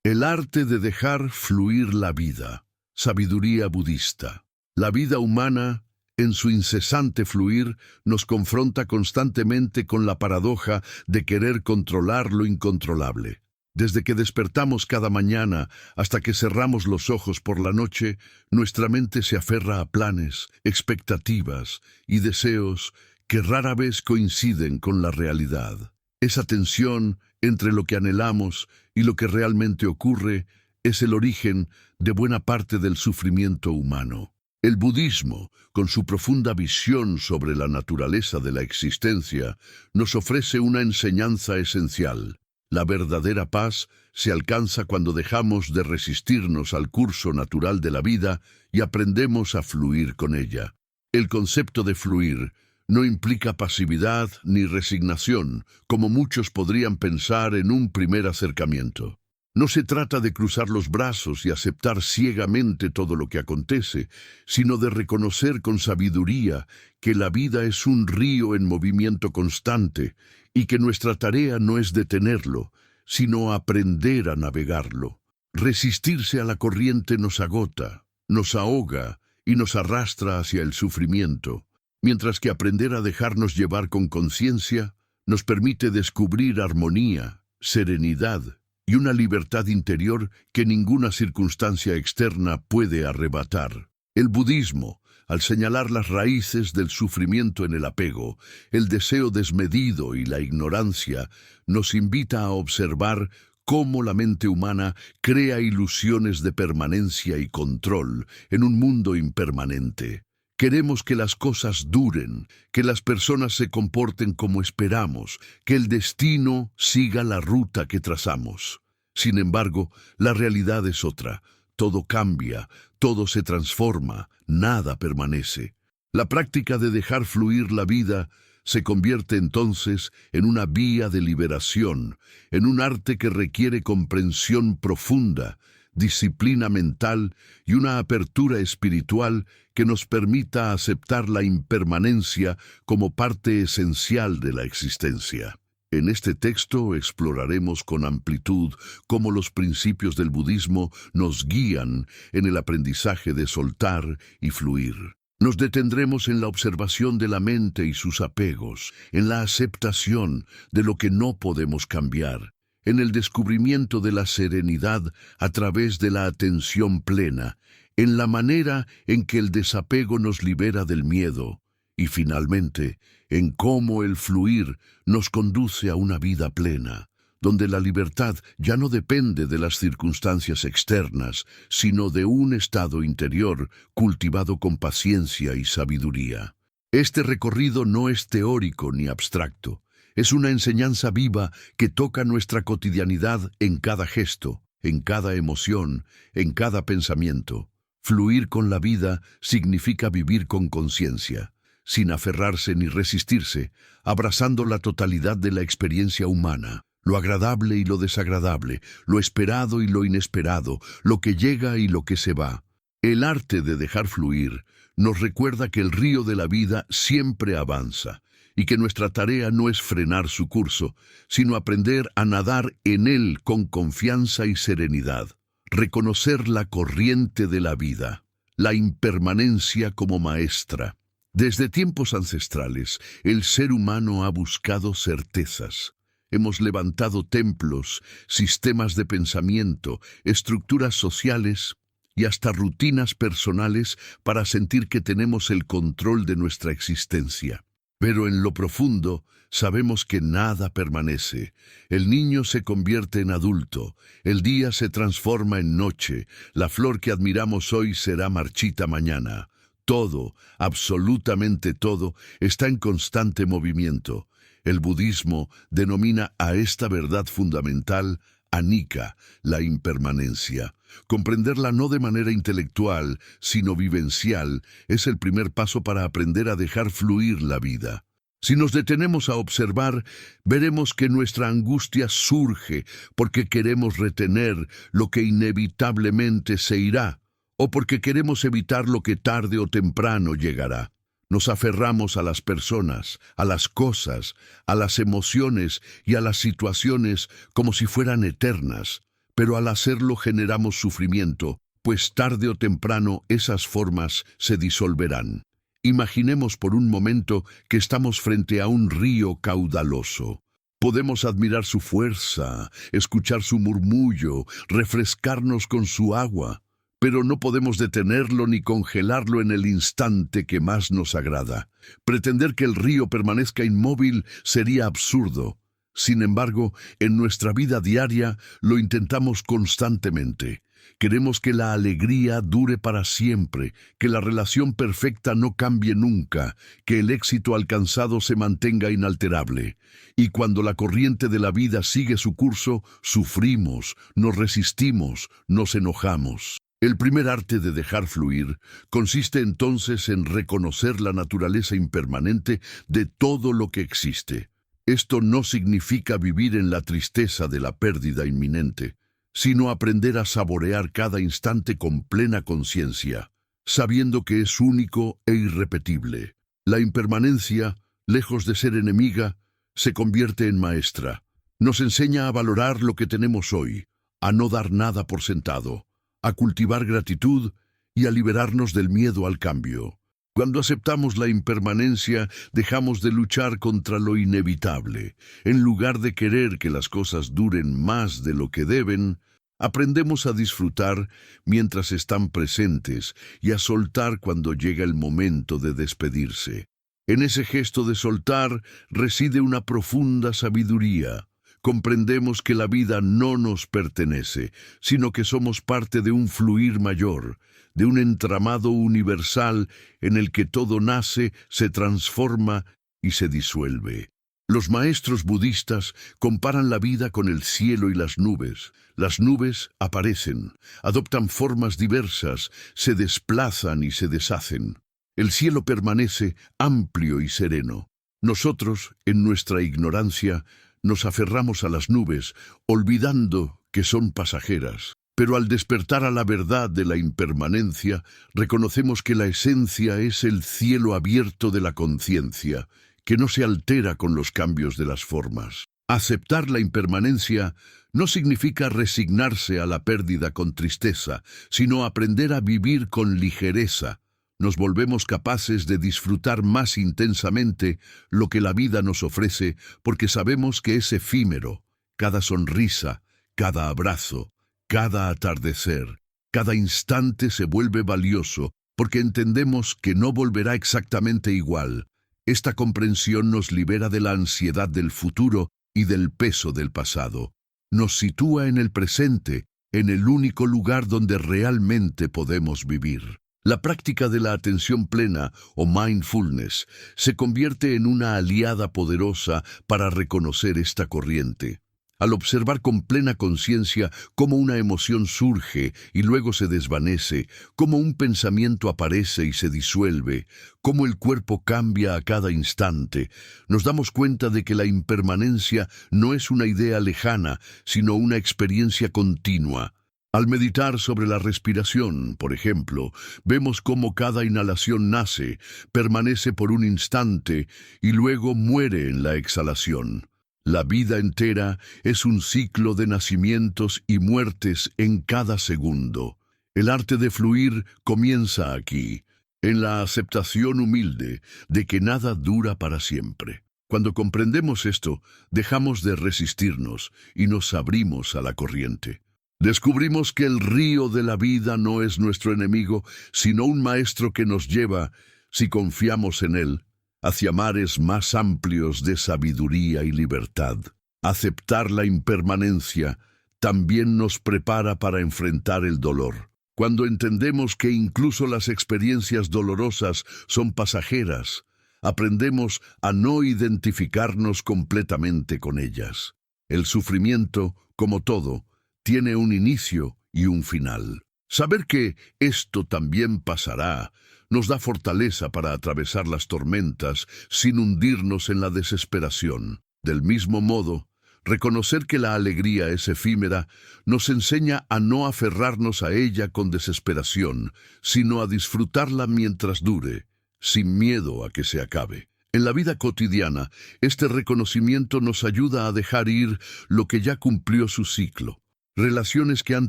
El arte de dejar fluir la vida. Sabiduría budista. La vida humana, en su incesante fluir, nos confronta constantemente con la paradoja de querer controlar lo incontrolable. Desde que despertamos cada mañana hasta que cerramos los ojos por la noche, nuestra mente se aferra a planes, expectativas y deseos que rara vez coinciden con la realidad. Esa tensión entre lo que anhelamos y lo que realmente ocurre es el origen de buena parte del sufrimiento humano. El budismo, con su profunda visión sobre la naturaleza de la existencia, nos ofrece una enseñanza esencial. La verdadera paz se alcanza cuando dejamos de resistirnos al curso natural de la vida y aprendemos a fluir con ella. El concepto de fluir no implica pasividad ni resignación, como muchos podrían pensar en un primer acercamiento. No se trata de cruzar los brazos y aceptar ciegamente todo lo que acontece, sino de reconocer con sabiduría que la vida es un río en movimiento constante y que nuestra tarea no es detenerlo, sino aprender a navegarlo. Resistirse a la corriente nos agota, nos ahoga y nos arrastra hacia el sufrimiento, mientras que aprender a dejarnos llevar con conciencia nos permite descubrir armonía, serenidad y una libertad interior que ninguna circunstancia externa puede arrebatar. El budismo, al señalar las raíces del sufrimiento en el apego, el deseo desmedido y la ignorancia, nos invita a observar cómo la mente humana crea ilusiones de permanencia y control en un mundo impermanente. Queremos que las cosas duren, que las personas se comporten como esperamos, que el destino siga la ruta que trazamos. Sin embargo, la realidad es otra. Todo cambia, todo se transforma, nada permanece. La práctica de dejar fluir la vida se convierte entonces en una vía de liberación, en un arte que requiere comprensión profunda, disciplina mental y una apertura espiritual que nos permita aceptar la impermanencia como parte esencial de la existencia. En este texto exploraremos con amplitud cómo los principios del budismo nos guían en el aprendizaje de soltar y fluir. Nos detendremos en la observación de la mente y sus apegos, en la aceptación de lo que no podemos cambiar, en el descubrimiento de la serenidad a través de la atención plena, en la manera en que el desapego nos libera del miedo y, finalmente, en cómo el fluir nos conduce a una vida plena, donde la libertad ya no depende de las circunstancias externas, sino de un estado interior cultivado con paciencia y sabiduría. Este recorrido no es teórico ni abstracto. Es una enseñanza viva que toca nuestra cotidianidad en cada gesto, en cada emoción, en cada pensamiento. Fluir con la vida significa vivir con conciencia, sin aferrarse ni resistirse, abrazando la totalidad de la experiencia humana, lo agradable y lo desagradable, lo esperado y lo inesperado, lo que llega y lo que se va. El arte de dejar fluir nos recuerda que el río de la vida siempre avanza, y que nuestra tarea no es frenar su curso, sino aprender a nadar en él con confianza y serenidad. Reconocer la corriente de la vida, la impermanencia como maestra. Desde tiempos ancestrales, el ser humano ha buscado certezas. Hemos levantado templos, sistemas de pensamiento, estructuras sociales y hasta rutinas personales para sentir que tenemos el control de nuestra existencia. Pero en lo profundo sabemos que nada permanece. El niño se convierte en adulto, el día se transforma en noche, la flor que admiramos hoy será marchita mañana. Todo, absolutamente todo, está en constante movimiento. El budismo denomina a esta verdad fundamental anicca, la impermanencia. Comprenderla no de manera intelectual, sino vivencial, es el primer paso para aprender a dejar fluir la vida. Si nos detenemos a observar, veremos que nuestra angustia surge porque queremos retener lo que inevitablemente se irá, o porque queremos evitar lo que tarde o temprano llegará. Nos aferramos a las personas, a las cosas, a las emociones y a las situaciones como si fueran eternas, pero al hacerlo generamos sufrimiento, pues tarde o temprano esas formas se disolverán. Imaginemos por un momento que estamos frente a un río caudaloso. Podemos admirar su fuerza, escuchar su murmullo, refrescarnos con su agua, pero no podemos detenerlo ni congelarlo en el instante que más nos agrada. Pretender que el río permanezca inmóvil sería absurdo. Sin embargo, en nuestra vida diaria lo intentamos constantemente. Queremos que la alegría dure para siempre, que la relación perfecta no cambie nunca, que el éxito alcanzado se mantenga inalterable. Y cuando la corriente de la vida sigue su curso, sufrimos, nos resistimos, nos enojamos. El primer arte de dejar fluir consiste entonces en reconocer la naturaleza impermanente de todo lo que existe. Esto no significa vivir en la tristeza de la pérdida inminente, sino aprender a saborear cada instante con plena conciencia, sabiendo que es único e irrepetible. La impermanencia, lejos de ser enemiga, se convierte en maestra. Nos enseña a valorar lo que tenemos hoy, a no dar nada por sentado, a cultivar gratitud y a liberarnos del miedo al cambio. Cuando aceptamos la impermanencia, dejamos de luchar contra lo inevitable. En lugar de querer que las cosas duren más de lo que deben, aprendemos a disfrutar mientras están presentes y a soltar cuando llega el momento de despedirse. En ese gesto de soltar reside una profunda sabiduría. Comprendemos que la vida no nos pertenece, sino que somos parte de un fluir mayor, de un entramado universal en el que todo nace, se transforma y se disuelve. Los maestros budistas comparan la vida con el cielo y las nubes. Las nubes aparecen, adoptan formas diversas, se desplazan y se deshacen. El cielo permanece amplio y sereno. Nosotros, en nuestra ignorancia, nos aferramos a las nubes, olvidando que son pasajeras. Pero al despertar a la verdad de la impermanencia, reconocemos que la esencia es el cielo abierto de la conciencia, que no se altera con los cambios de las formas. Aceptar la impermanencia no significa resignarse a la pérdida con tristeza, sino aprender a vivir con ligereza. Nos volvemos capaces de disfrutar más intensamente lo que la vida nos ofrece porque sabemos que es efímero. Cada sonrisa, cada abrazo, cada atardecer, cada instante se vuelve valioso porque entendemos que no volverá exactamente igual. Esta comprensión nos libera de la ansiedad del futuro y del peso del pasado. Nos sitúa en el presente, en el único lugar donde realmente podemos vivir. La práctica de la atención plena o mindfulness se convierte en una aliada poderosa para reconocer esta corriente. Al observar con plena conciencia cómo una emoción surge y luego se desvanece, cómo un pensamiento aparece y se disuelve, cómo el cuerpo cambia a cada instante, nos damos cuenta de que la impermanencia no es una idea lejana, sino una experiencia continua. Al meditar sobre la respiración, por ejemplo, vemos cómo cada inhalación nace, permanece por un instante y luego muere en la exhalación. La vida entera es un ciclo de nacimientos y muertes en cada segundo. El arte de fluir comienza aquí, en la aceptación humilde de que nada dura para siempre. Cuando comprendemos esto, dejamos de resistirnos y nos abrimos a la corriente. Descubrimos que el río de la vida no es nuestro enemigo, sino un maestro que nos lleva, si confiamos en él, hacia mares más amplios de sabiduría y libertad. Aceptar la impermanencia también nos prepara para enfrentar el dolor. Cuando entendemos que incluso las experiencias dolorosas son pasajeras, aprendemos a no identificarnos completamente con ellas. El sufrimiento, como todo, tiene un inicio y un final. Saber que esto también pasará nos da fortaleza para atravesar las tormentas sin hundirnos en la desesperación. Del mismo modo, reconocer que la alegría es efímera nos enseña a no aferrarnos a ella con desesperación, sino a disfrutarla mientras dure, sin miedo a que se acabe. En la vida cotidiana, este reconocimiento nos ayuda a dejar ir lo que ya cumplió su ciclo. Relaciones que han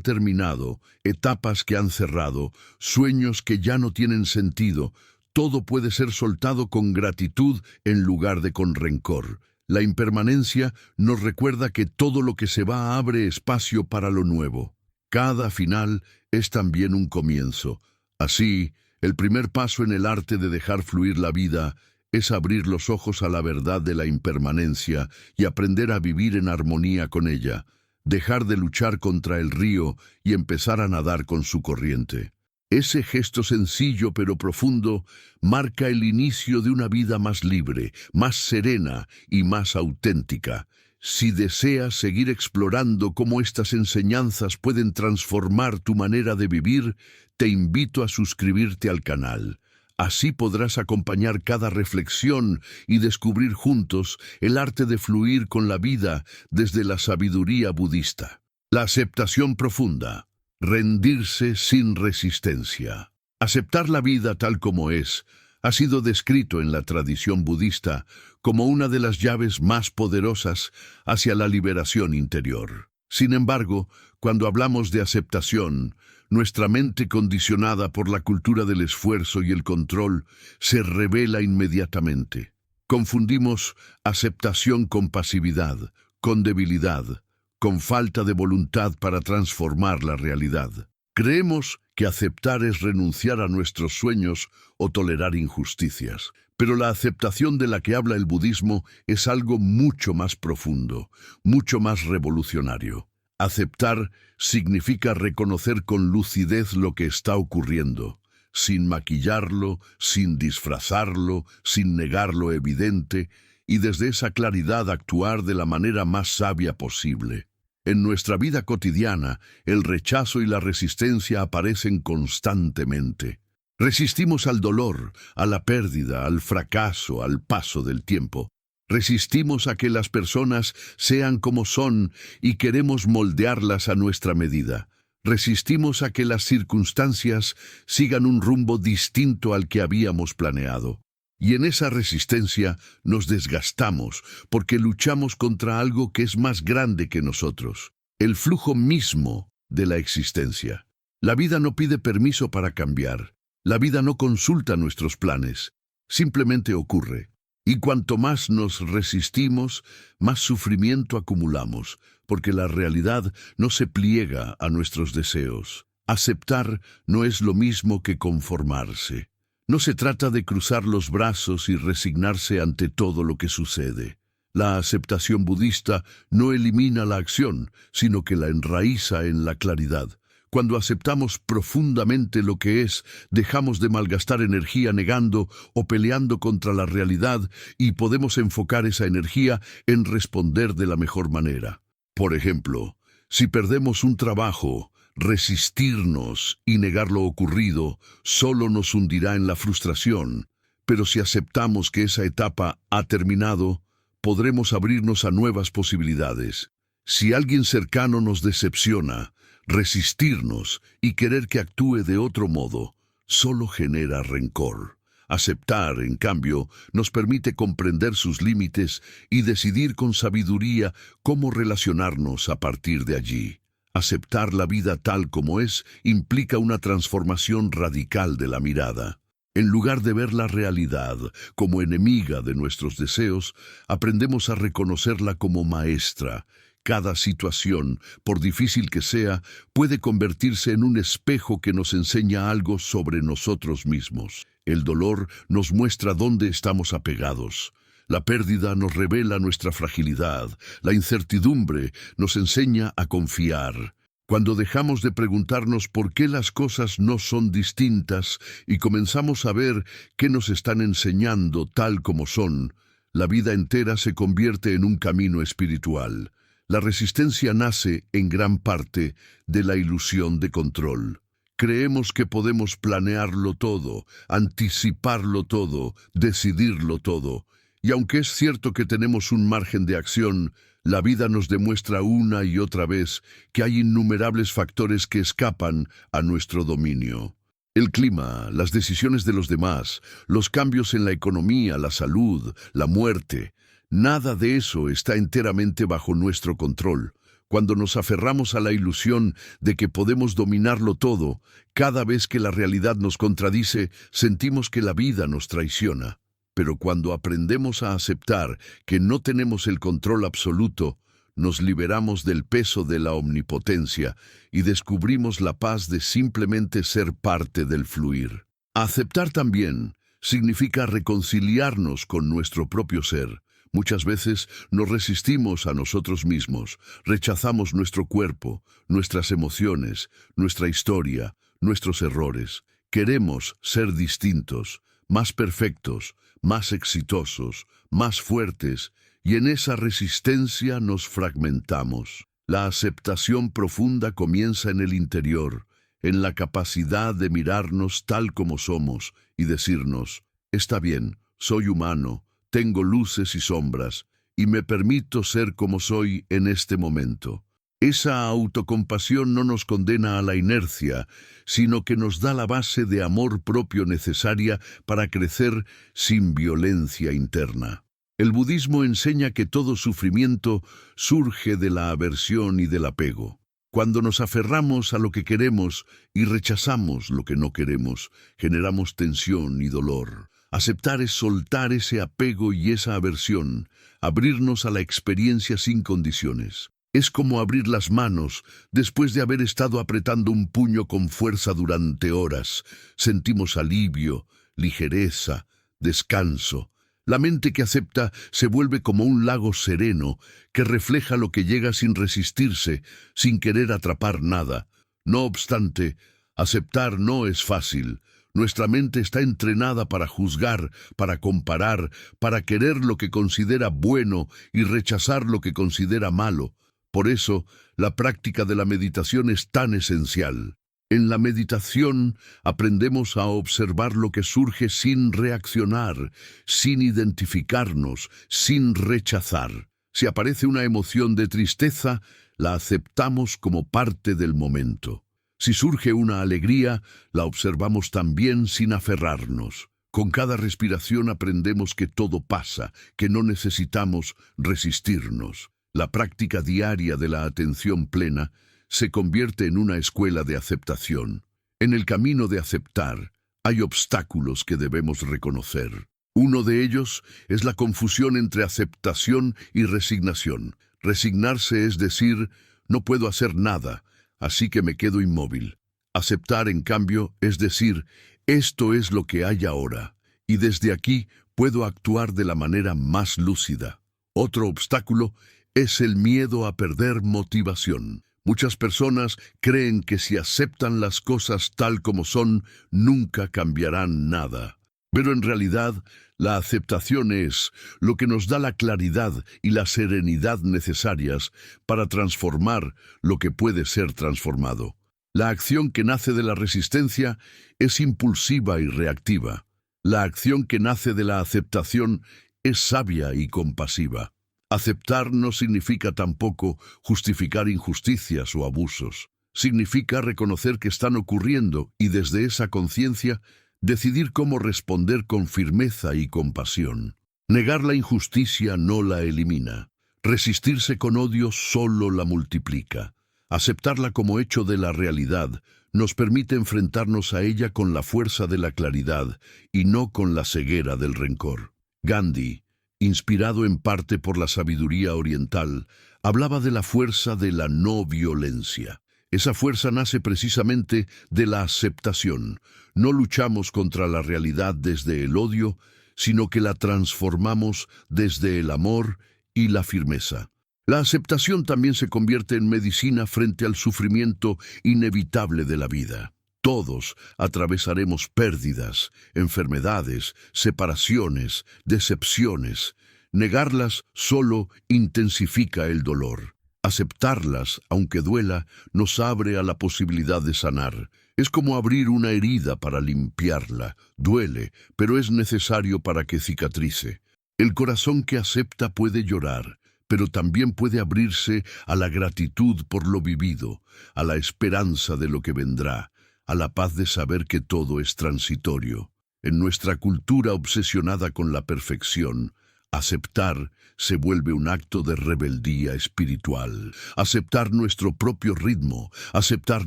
terminado, etapas que han cerrado, sueños que ya no tienen sentido, todo puede ser soltado con gratitud en lugar de con rencor. La impermanencia nos recuerda que todo lo que se va abre espacio para lo nuevo. Cada final es también un comienzo. Así, el primer paso en el arte de dejar fluir la vida es abrir los ojos a la verdad de la impermanencia y aprender a vivir en armonía con ella, dejar de luchar contra el río y empezar a nadar con su corriente. Ese gesto sencillo pero profundo marca el inicio de una vida más libre, más serena y más auténtica. Si deseas seguir explorando cómo estas enseñanzas pueden transformar tu manera de vivir, te invito a suscribirte al canal. Así podrás acompañar cada reflexión y descubrir juntos el arte de fluir con la vida desde la sabiduría budista. La aceptación profunda. Rendirse sin resistencia. Aceptar la vida tal como es ha sido descrito en la tradición budista como una de las llaves más poderosas hacia la liberación interior. Sin embargo, cuando hablamos de aceptación, nuestra mente condicionada por la cultura del esfuerzo y el control se revela inmediatamente. Confundimos aceptación con pasividad, con debilidad, con falta de voluntad para transformar la realidad. Creemos que aceptar es renunciar a nuestros sueños o tolerar injusticias. Pero la aceptación de la que habla el budismo es algo mucho más profundo, mucho más revolucionario. Aceptar significa reconocer con lucidez lo que está ocurriendo, sin maquillarlo, sin disfrazarlo, sin negar lo evidente, y desde esa claridad actuar de la manera más sabia posible. En nuestra vida cotidiana, el rechazo y la resistencia aparecen constantemente. Resistimos al dolor, a la pérdida, al fracaso, al paso del tiempo. Resistimos a que las personas sean como son y queremos moldearlas a nuestra medida. Resistimos a que las circunstancias sigan un rumbo distinto al que habíamos planeado. Y en esa resistencia nos desgastamos porque luchamos contra algo que es más grande que nosotros, el flujo mismo de la existencia. La vida no pide permiso para cambiar. La vida no consulta nuestros planes. Simplemente ocurre. Y cuanto más nos resistimos, más sufrimiento acumulamos, porque la realidad no se pliega a nuestros deseos. Aceptar no es lo mismo que conformarse. No se trata de cruzar los brazos y resignarse ante todo lo que sucede. La aceptación budista no elimina la acción, sino que la enraiza en la claridad. Cuando aceptamos profundamente lo que es, dejamos de malgastar energía negando o peleando contra la realidad y podemos enfocar esa energía en responder de la mejor manera. Por ejemplo, si perdemos un trabajo, resistirnos y negar lo ocurrido solo nos hundirá en la frustración, pero si aceptamos que esa etapa ha terminado, podremos abrirnos a nuevas posibilidades. Si alguien cercano nos decepciona, resistirnos y querer que actúe de otro modo solo genera rencor. Aceptar, en cambio, nos permite comprender sus límites y decidir con sabiduría cómo relacionarnos a partir de allí. Aceptar la vida tal como es implica una transformación radical de la mirada. En lugar de ver la realidad como enemiga de nuestros deseos, aprendemos a reconocerla como maestra. Cada situación, por difícil que sea, puede convertirse en un espejo que nos enseña algo sobre nosotros mismos. El dolor nos muestra dónde estamos apegados. La pérdida nos revela nuestra fragilidad. La incertidumbre nos enseña a confiar. Cuando dejamos de preguntarnos por qué las cosas no son distintas y comenzamos a ver qué nos están enseñando tal como son, la vida entera se convierte en un camino espiritual. La resistencia nace, en gran parte, de la ilusión de control. Creemos que podemos planearlo todo, anticiparlo todo, decidirlo todo. Y aunque es cierto que tenemos un margen de acción, la vida nos demuestra una y otra vez que hay innumerables factores que escapan a nuestro dominio. El clima, las decisiones de los demás, los cambios en la economía, la salud, la muerte, nada de eso está enteramente bajo nuestro control. Cuando nos aferramos a la ilusión de que podemos dominarlo todo, cada vez que la realidad nos contradice, sentimos que la vida nos traiciona. Pero cuando aprendemos a aceptar que no tenemos el control absoluto, nos liberamos del peso de la omnipotencia y descubrimos la paz de simplemente ser parte del fluir. Aceptar también significa reconciliarnos con nuestro propio ser. Muchas veces nos resistimos a nosotros mismos, rechazamos nuestro cuerpo, nuestras emociones, nuestra historia, nuestros errores. Queremos ser distintos, más perfectos, más exitosos, más fuertes, y en esa resistencia nos fragmentamos. La aceptación profunda comienza en el interior, en la capacidad de mirarnos tal como somos y decirnos, está bien, soy humano, tengo luces y sombras, y me permito ser como soy en este momento. Esa autocompasión no nos condena a la inercia, sino que nos da la base de amor propio necesaria para crecer sin violencia interna. El budismo enseña que todo sufrimiento surge de la aversión y del apego. Cuando nos aferramos a lo que queremos y rechazamos lo que no queremos, generamos tensión y dolor. Aceptar es soltar ese apego y esa aversión, abrirnos a la experiencia sin condiciones. Es como abrir las manos después de haber estado apretando un puño con fuerza durante horas. Sentimos alivio, ligereza, descanso. La mente que acepta se vuelve como un lago sereno que refleja lo que llega sin resistirse, sin querer atrapar nada. No obstante, aceptar no es fácil. Nuestra mente está entrenada para juzgar, para comparar, para querer lo que considera bueno y rechazar lo que considera malo. Por eso, la práctica de la meditación es tan esencial. En la meditación aprendemos a observar lo que surge sin reaccionar, sin identificarnos, sin rechazar. Si aparece una emoción de tristeza, la aceptamos como parte del momento. Si surge una alegría, la observamos también sin aferrarnos. Con cada respiración aprendemos que todo pasa, que no necesitamos resistirnos. La práctica diaria de la atención plena se convierte en una escuela de aceptación. En el camino de aceptar, hay obstáculos que debemos reconocer. Uno de ellos es la confusión entre aceptación y resignación. Resignarse es decir, no puedo hacer nada, así que me quedo inmóvil. Aceptar, en cambio, es decir, esto es lo que hay ahora, y desde aquí puedo actuar de la manera más lúcida. Otro obstáculo es el miedo a perder motivación. Muchas personas creen que si aceptan las cosas tal como son, nunca cambiarán nada. Pero en realidad, la aceptación es lo que nos da la claridad y la serenidad necesarias para transformar lo que puede ser transformado. La acción que nace de la resistencia es impulsiva y reactiva. La acción que nace de la aceptación es sabia y compasiva. Aceptar no significa tampoco justificar injusticias o abusos. Significa reconocer que están ocurriendo y desde esa conciencia decidir cómo responder con firmeza y compasión. Negar la injusticia no la elimina. Resistirse con odio solo la multiplica. Aceptarla como hecho de la realidad nos permite enfrentarnos a ella con la fuerza de la claridad y no con la ceguera del rencor. Gandhi, inspirado en parte por la sabiduría oriental, hablaba de la fuerza de la no violencia. Esa fuerza nace precisamente de la aceptación. No luchamos contra la realidad desde el odio, sino que la transformamos desde el amor y la firmeza. La aceptación también se convierte en medicina frente al sufrimiento inevitable de la vida. Todos atravesaremos pérdidas, enfermedades, separaciones, decepciones. Negarlas solo intensifica el dolor. Aceptarlas, aunque duela, nos abre a la posibilidad de sanar. Es como abrir una herida para limpiarla. Duele, pero es necesario para que cicatrice. El corazón que acepta puede llorar, pero también puede abrirse a la gratitud por lo vivido, a la esperanza de lo que vendrá, a la paz de saber que todo es transitorio. En nuestra cultura obsesionada con la perfección, Aceptar se vuelve un acto de rebeldía espiritual. Aceptar nuestro propio ritmo, aceptar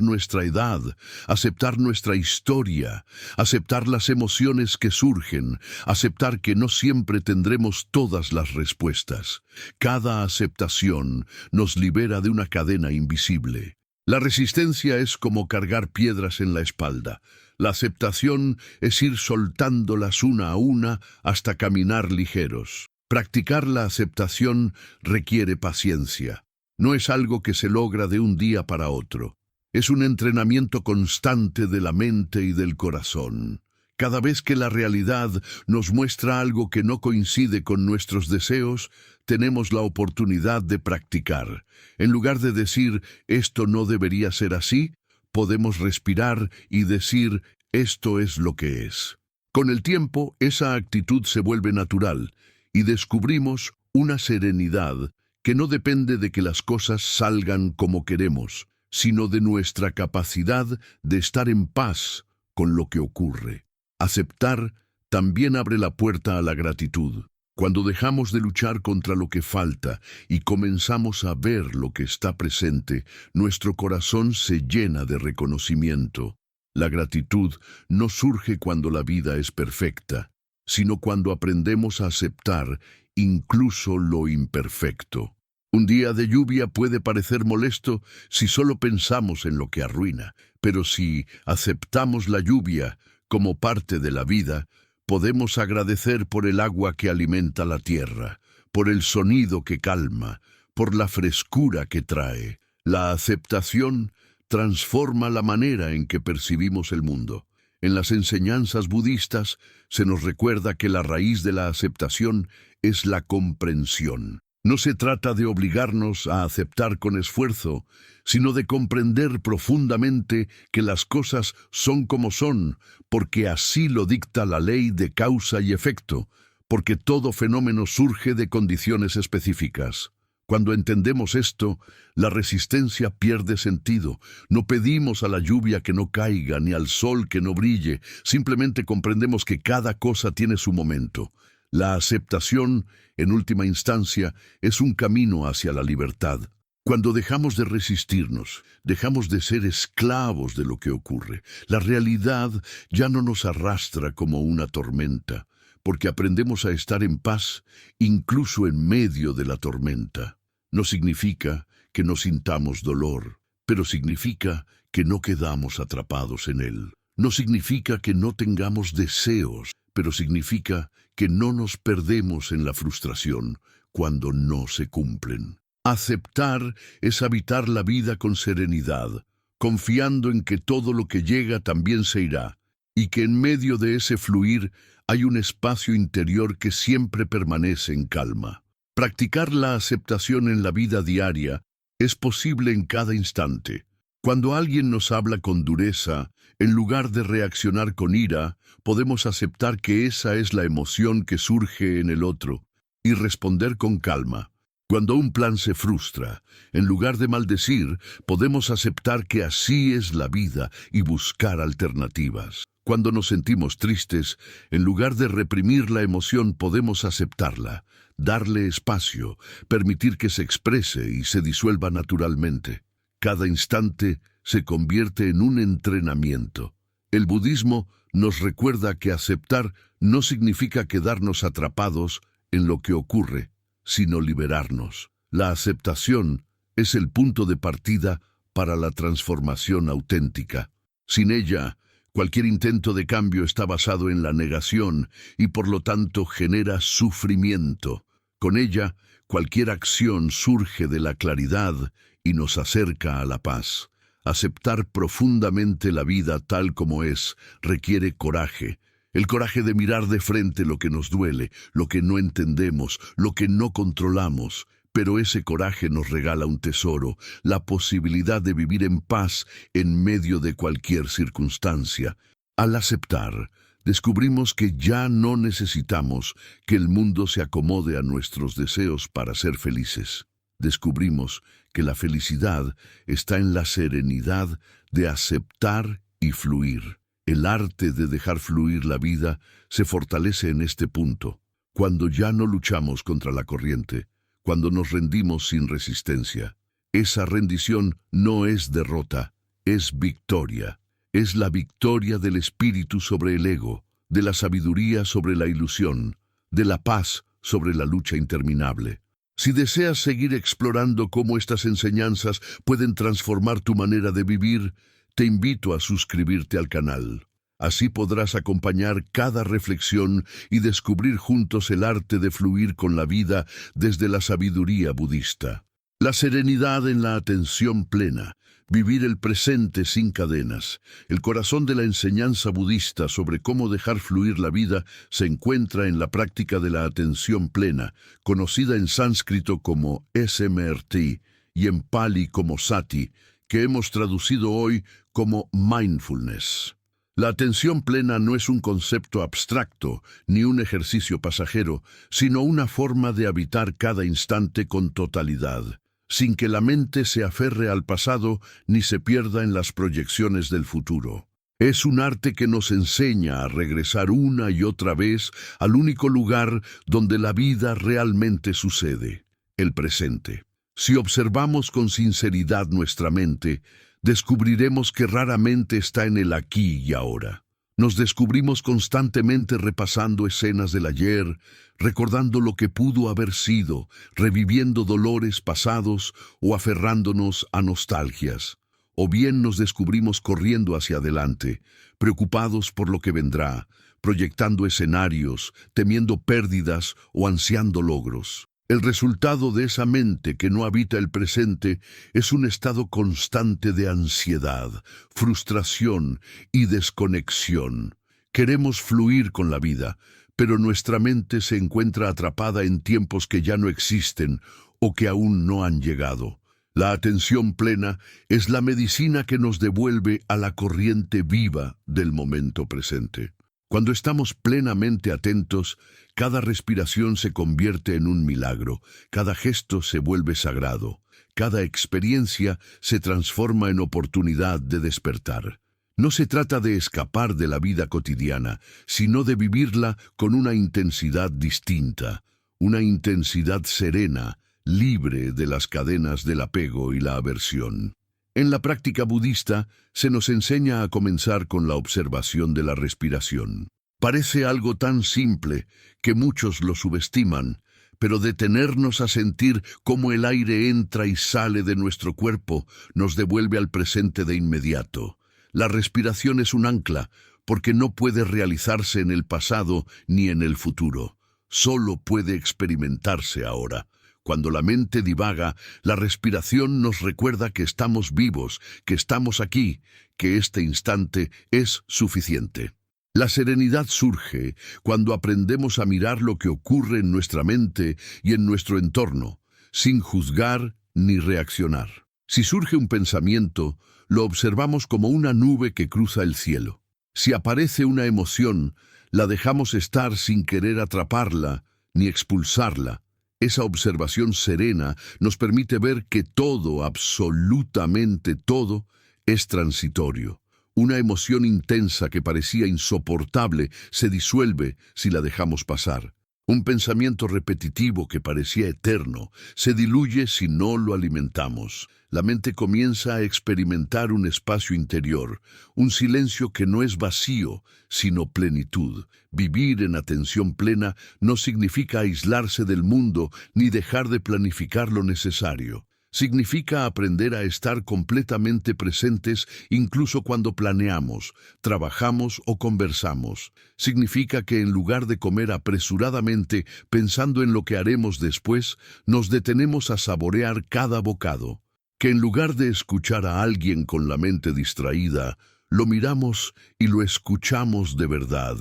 nuestra edad, aceptar nuestra historia, aceptar las emociones que surgen, aceptar que no siempre tendremos todas las respuestas. Cada aceptación nos libera de una cadena invisible. La resistencia es como cargar piedras en la espalda. La aceptación es ir soltándolas una a una hasta caminar ligeros. Practicar la aceptación requiere paciencia. No es algo que se logra de un día para otro. Es un entrenamiento constante de la mente y del corazón. Cada vez que la realidad nos muestra algo que no coincide con nuestros deseos, tenemos la oportunidad de practicar. En lugar de decir, esto no debería ser así, podemos respirar y decir, esto es lo que es. Con el tiempo, esa actitud se vuelve natural y descubrimos una serenidad que no depende de que las cosas salgan como queremos, sino de nuestra capacidad de estar en paz con lo que ocurre. Aceptar también abre la puerta a la gratitud. Cuando dejamos de luchar contra lo que falta y comenzamos a ver lo que está presente, nuestro corazón se llena de reconocimiento. La gratitud no surge cuando la vida es perfecta, sino cuando aprendemos a aceptar incluso lo imperfecto. Un día de lluvia puede parecer molesto si solo pensamos en lo que arruina, pero si aceptamos la lluvia como parte de la vida, podemos agradecer por el agua que alimenta la tierra, por el sonido que calma, por la frescura que trae. La aceptación transforma la manera en que percibimos el mundo. En las enseñanzas budistas se nos recuerda que la raíz de la aceptación es la comprensión. No se trata de obligarnos a aceptar con esfuerzo, sino de comprender profundamente que las cosas son como son, porque así lo dicta la ley de causa y efecto, porque todo fenómeno surge de condiciones específicas. Cuando entendemos esto, la resistencia pierde sentido. No pedimos a la lluvia que no caiga, ni al sol que no brille. Simplemente comprendemos que cada cosa tiene su momento. La aceptación, en última instancia, es un camino hacia la libertad. Cuando dejamos de resistirnos, dejamos de ser esclavos de lo que ocurre. La realidad ya no nos arrastra como una tormenta, porque aprendemos a estar en paz incluso en medio de la tormenta. No significa que no sintamos dolor, pero significa que no quedamos atrapados en él. No significa que no tengamos deseos, pero significa que no nos perdemos en la frustración cuando no se cumplen. Aceptar es habitar la vida con serenidad, confiando en que todo lo que llega también se irá, y que en medio de ese fluir hay un espacio interior que siempre permanece en calma. Practicar la aceptación en la vida diaria es posible en cada instante. Cuando alguien nos habla con dureza, en lugar de reaccionar con ira, podemos aceptar que esa es la emoción que surge en el otro y responder con calma. Cuando un plan se frustra, en lugar de maldecir, podemos aceptar que así es la vida y buscar alternativas. Cuando nos sentimos tristes, en lugar de reprimir la emoción, podemos aceptarla, darle espacio, permitir que se exprese y se disuelva naturalmente. Cada instante se convierte en un entrenamiento. El budismo nos recuerda que aceptar no significa quedarnos atrapados en lo que ocurre, sino liberarnos. La aceptación es el punto de partida para la transformación auténtica. Sin ella, cualquier intento de cambio está basado en la negación y por lo tanto genera sufrimiento. Con ella, cualquier acción surge de la claridad y nos acerca a la paz. Aceptar profundamente la vida tal como es requiere coraje. El coraje de mirar de frente lo que nos duele, lo que no entendemos, lo que no controlamos. Pero ese coraje nos regala un tesoro, la posibilidad de vivir en paz en medio de cualquier circunstancia. Al aceptar, descubrimos que ya no necesitamos que el mundo se acomode a nuestros deseos para ser felices. Descubrimos que la felicidad está en la serenidad de aceptar y fluir. El arte de dejar fluir la vida se fortalece en este punto. cuando ya no luchamos contra la corriente, cuando nos rendimos sin resistencia. Esa rendición no es derrota, es victoria. Es la victoria del espíritu sobre el ego, de la sabiduría sobre la ilusión, de la paz sobre la lucha interminable. Si deseas seguir explorando cómo estas enseñanzas pueden transformar tu manera de vivir, te invito a suscribirte al canal. Así podrás acompañar cada reflexión y descubrir juntos el arte de fluir con la vida desde la sabiduría budista. La serenidad en la atención plena, vivir el presente sin cadenas. El corazón de la enseñanza budista sobre cómo dejar fluir la vida se encuentra en la práctica de la atención plena, conocida en sánscrito como SMRT y en Pali como Sati, que hemos traducido hoy como mindfulness. La atención plena no es un concepto abstracto ni un ejercicio pasajero, sino una forma de habitar cada instante con totalidad, sin que la mente se aferre al pasado ni se pierda en las proyecciones del futuro. Es un arte que nos enseña a regresar una y otra vez al único lugar donde la vida realmente sucede, el presente. Si observamos con sinceridad nuestra mente, descubriremos que raramente está en el aquí y ahora. Nos descubrimos constantemente repasando escenas del ayer, recordando lo que pudo haber sido, reviviendo dolores pasados o aferrándonos a nostalgias. O bien nos descubrimos corriendo hacia adelante, preocupados por lo que vendrá, proyectando escenarios, temiendo pérdidas o ansiando logros. El resultado de esa mente que no habita el presente es un estado constante de ansiedad, frustración y desconexión. Queremos fluir con la vida, pero nuestra mente se encuentra atrapada en tiempos que ya no existen o que aún no han llegado. La atención plena es la medicina que nos devuelve a la corriente viva del momento presente. Cuando estamos plenamente atentos, cada respiración se convierte en un milagro, cada gesto se vuelve sagrado, cada experiencia se transforma en oportunidad de despertar. No se trata de escapar de la vida cotidiana, sino de vivirla con una intensidad distinta, una intensidad serena, libre de las cadenas del apego y la aversión. En la práctica budista se nos enseña a comenzar con la observación de la respiración. Parece algo tan simple que muchos lo subestiman, pero detenernos a sentir cómo el aire entra y sale de nuestro cuerpo nos devuelve al presente de inmediato. La respiración es un ancla, porque no puede realizarse en el pasado ni en el futuro. Solo puede experimentarse ahora. Cuando la mente divaga, la respiración nos recuerda que estamos vivos, que estamos aquí, que este instante es suficiente. La serenidad surge cuando aprendemos a mirar lo que ocurre en nuestra mente y en nuestro entorno, sin juzgar ni reaccionar. Si surge un pensamiento, lo observamos como una nube que cruza el cielo. Si aparece una emoción, la dejamos estar sin querer atraparla ni expulsarla. Esa observación serena nos permite ver que todo, absolutamente todo, es transitorio. Una emoción intensa que parecía insoportable se disuelve si la dejamos pasar. Un pensamiento repetitivo que parecía eterno se diluye si no lo alimentamos. La mente comienza a experimentar un espacio interior, un silencio que no es vacío, sino plenitud. Vivir en atención plena no significa aislarse del mundo ni dejar de planificar lo necesario. Significa aprender a estar completamente presentes incluso cuando planeamos, trabajamos o conversamos. Significa que en lugar de comer apresuradamente pensando en lo que haremos después, nos detenemos a saborear cada bocado. Que en lugar de escuchar a alguien con la mente distraída, lo miramos y lo escuchamos de verdad,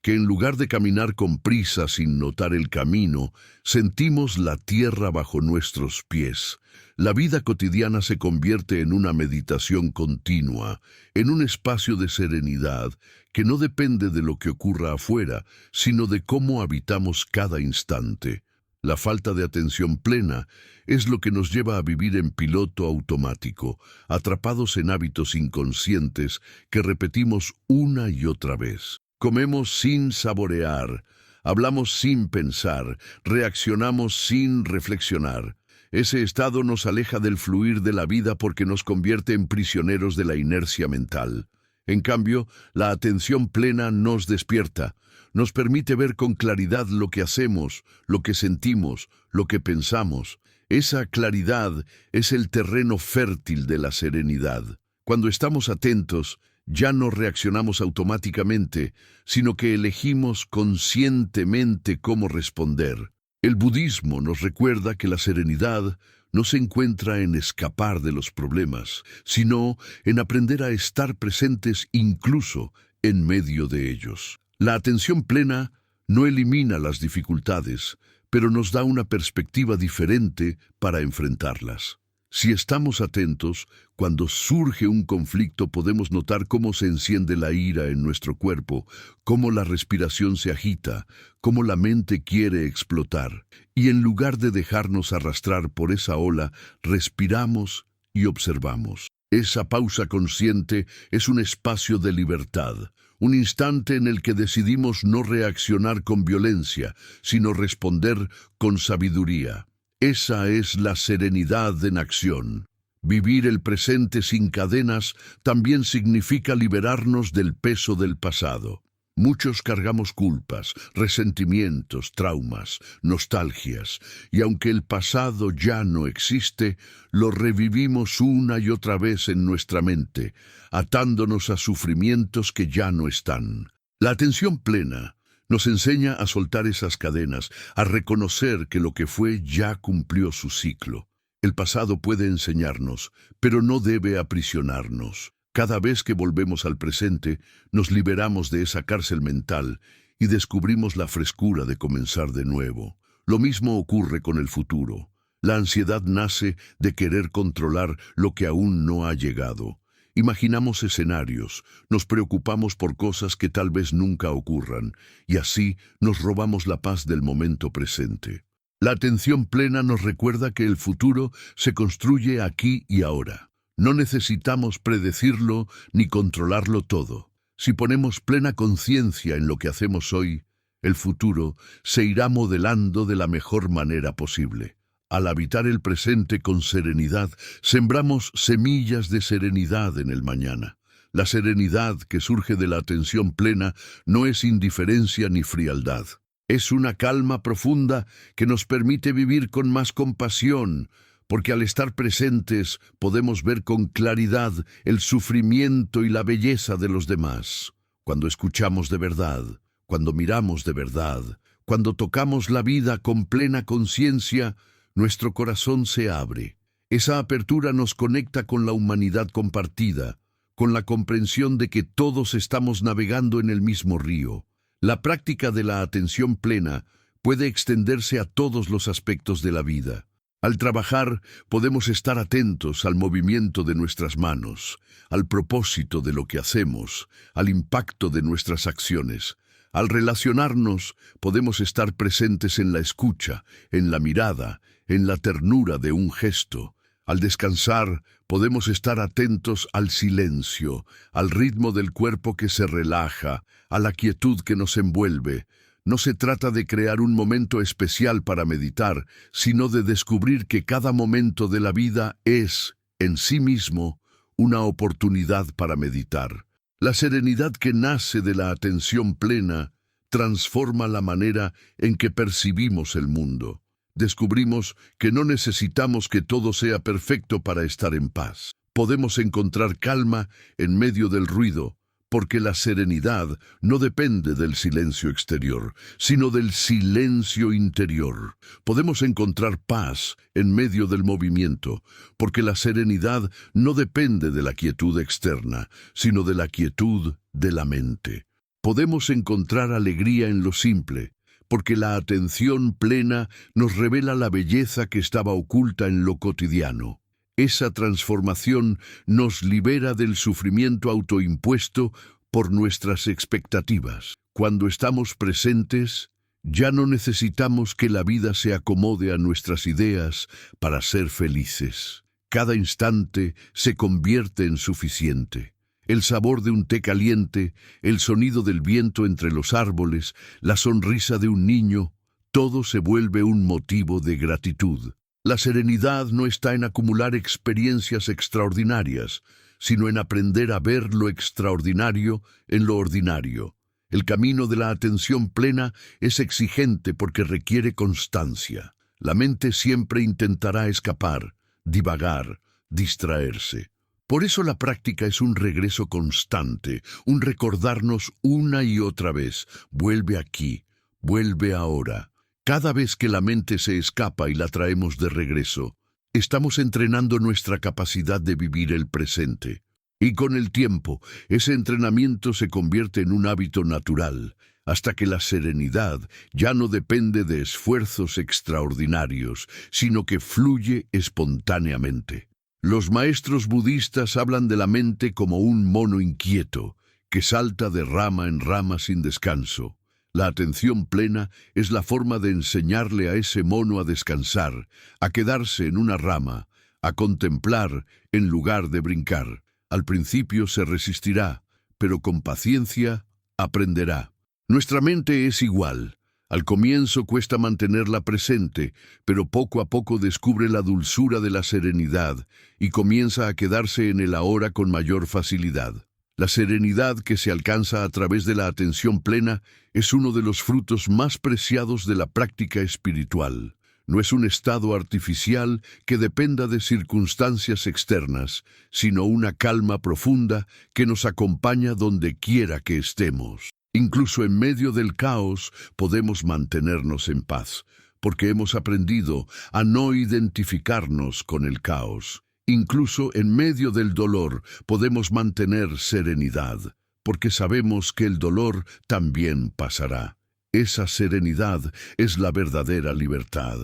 que en lugar de caminar con prisa sin notar el camino, sentimos la tierra bajo nuestros pies. La vida cotidiana se convierte en una meditación continua, en un espacio de serenidad que no depende de lo que ocurra afuera, sino de cómo habitamos cada instante. La falta de atención plena es lo que nos lleva a vivir en piloto automático, atrapados en hábitos inconscientes que repetimos una y otra vez. Comemos sin saborear, Hablamos sin pensar, reaccionamos sin reflexionar. Ese estado nos aleja del fluir de la vida porque nos convierte en prisioneros de la inercia mental. En cambio, la atención plena nos despierta, nos permite ver con claridad lo que hacemos, lo que sentimos, lo que pensamos. Esa claridad es el terreno fértil de la serenidad. Cuando estamos atentos, ya no reaccionamos automáticamente, sino que elegimos conscientemente cómo responder. El budismo nos recuerda que la serenidad no se encuentra en escapar de los problemas, sino en aprender a estar presentes incluso en medio de ellos. La atención plena no elimina las dificultades, pero nos da una perspectiva diferente para enfrentarlas. Si estamos atentos, cuando surge un conflicto podemos notar cómo se enciende la ira en nuestro cuerpo, cómo la respiración se agita, cómo la mente quiere explotar. Y en lugar de dejarnos arrastrar por esa ola, respiramos y observamos. Esa pausa consciente es un espacio de libertad, un instante en el que decidimos no reaccionar con violencia, sino responder con sabiduría. Esa es la serenidad en acción. Vivir el presente sin cadenas también significa liberarnos del peso del pasado. Muchos cargamos culpas, resentimientos, traumas, nostalgias, y aunque el pasado ya no existe, lo revivimos una y otra vez en nuestra mente, atándonos a sufrimientos que ya no están. La atención plena nos enseña a soltar esas cadenas, a reconocer que lo que fue ya cumplió su ciclo. El pasado puede enseñarnos, pero no debe aprisionarnos. Cada vez que volvemos al presente, nos liberamos de esa cárcel mental y descubrimos la frescura de comenzar de nuevo. Lo mismo ocurre con el futuro. La ansiedad nace de querer controlar lo que aún no ha llegado. Imaginamos escenarios, nos preocupamos por cosas que tal vez nunca ocurran, y así nos robamos la paz del momento presente. La atención plena nos recuerda que el futuro se construye aquí y ahora. No necesitamos predecirlo ni controlarlo todo. Si ponemos plena conciencia en lo que hacemos hoy, el futuro se irá modelando de la mejor manera posible. Al habitar el presente con serenidad, sembramos semillas de serenidad en el mañana. La serenidad que surge de la atención plena no es indiferencia ni frialdad. Es una calma profunda que nos permite vivir con más compasión, porque al estar presentes podemos ver con claridad el sufrimiento y la belleza de los demás. Cuando escuchamos de verdad, cuando miramos de verdad, cuando tocamos la vida con plena conciencia, nuestro corazón se abre. Esa apertura nos conecta con la humanidad compartida, con la comprensión de que todos estamos navegando en el mismo río. La práctica de la atención plena puede extenderse a todos los aspectos de la vida. Al trabajar, podemos estar atentos al movimiento de nuestras manos, al propósito de lo que hacemos, al impacto de nuestras acciones. Al relacionarnos, podemos estar presentes en la escucha, en la mirada, en la ternura de un gesto. Al descansar, podemos estar atentos al silencio, al ritmo del cuerpo que se relaja, a la quietud que nos envuelve. No se trata de crear un momento especial para meditar, sino de descubrir que cada momento de la vida es, en sí mismo, una oportunidad para meditar. La serenidad que nace de la atención plena transforma la manera en que percibimos el mundo. Descubrimos que no necesitamos que todo sea perfecto para estar en paz. Podemos encontrar calma en medio del ruido, porque la serenidad no depende del silencio exterior, sino del silencio interior. Podemos encontrar paz en medio del movimiento, porque la serenidad no depende de la quietud externa, sino de la quietud de la mente. Podemos encontrar alegría en lo simple, porque la atención plena nos revela la belleza que estaba oculta en lo cotidiano. Esa transformación nos libera del sufrimiento autoimpuesto por nuestras expectativas. Cuando estamos presentes, ya no necesitamos que la vida se acomode a nuestras ideas para ser felices. Cada instante se convierte en suficiente. El sabor de un té caliente, el sonido del viento entre los árboles, la sonrisa de un niño, todo se vuelve un motivo de gratitud. La serenidad no está en acumular experiencias extraordinarias, sino en aprender a ver lo extraordinario en lo ordinario. El camino de la atención plena es exigente porque requiere constancia. La mente siempre intentará escapar, divagar, distraerse. Por eso la práctica es un regreso constante, un recordarnos una y otra vez, vuelve aquí, vuelve ahora. Cada vez que la mente se escapa y la traemos de regreso, estamos entrenando nuestra capacidad de vivir el presente. Y con el tiempo, ese entrenamiento se convierte en un hábito natural, hasta que la serenidad ya no depende de esfuerzos extraordinarios, sino que fluye espontáneamente. Los maestros budistas hablan de la mente como un mono inquieto, que salta de rama en rama sin descanso. La atención plena es la forma de enseñarle a ese mono a descansar, a quedarse en una rama, a contemplar en lugar de brincar. Al principio se resistirá, pero con paciencia aprenderá. Nuestra mente es igual. Al comienzo cuesta mantenerla presente, pero poco a poco descubre la dulzura de la serenidad y comienza a quedarse en el ahora con mayor facilidad. La serenidad que se alcanza a través de la atención plena es uno de los frutos más preciados de la práctica espiritual. No es un estado artificial que dependa de circunstancias externas, sino una calma profunda que nos acompaña donde quiera que estemos. Incluso en medio del caos podemos mantenernos en paz, porque hemos aprendido a no identificarnos con el caos. Incluso en medio del dolor podemos mantener serenidad, porque sabemos que el dolor también pasará. Esa serenidad es la verdadera libertad.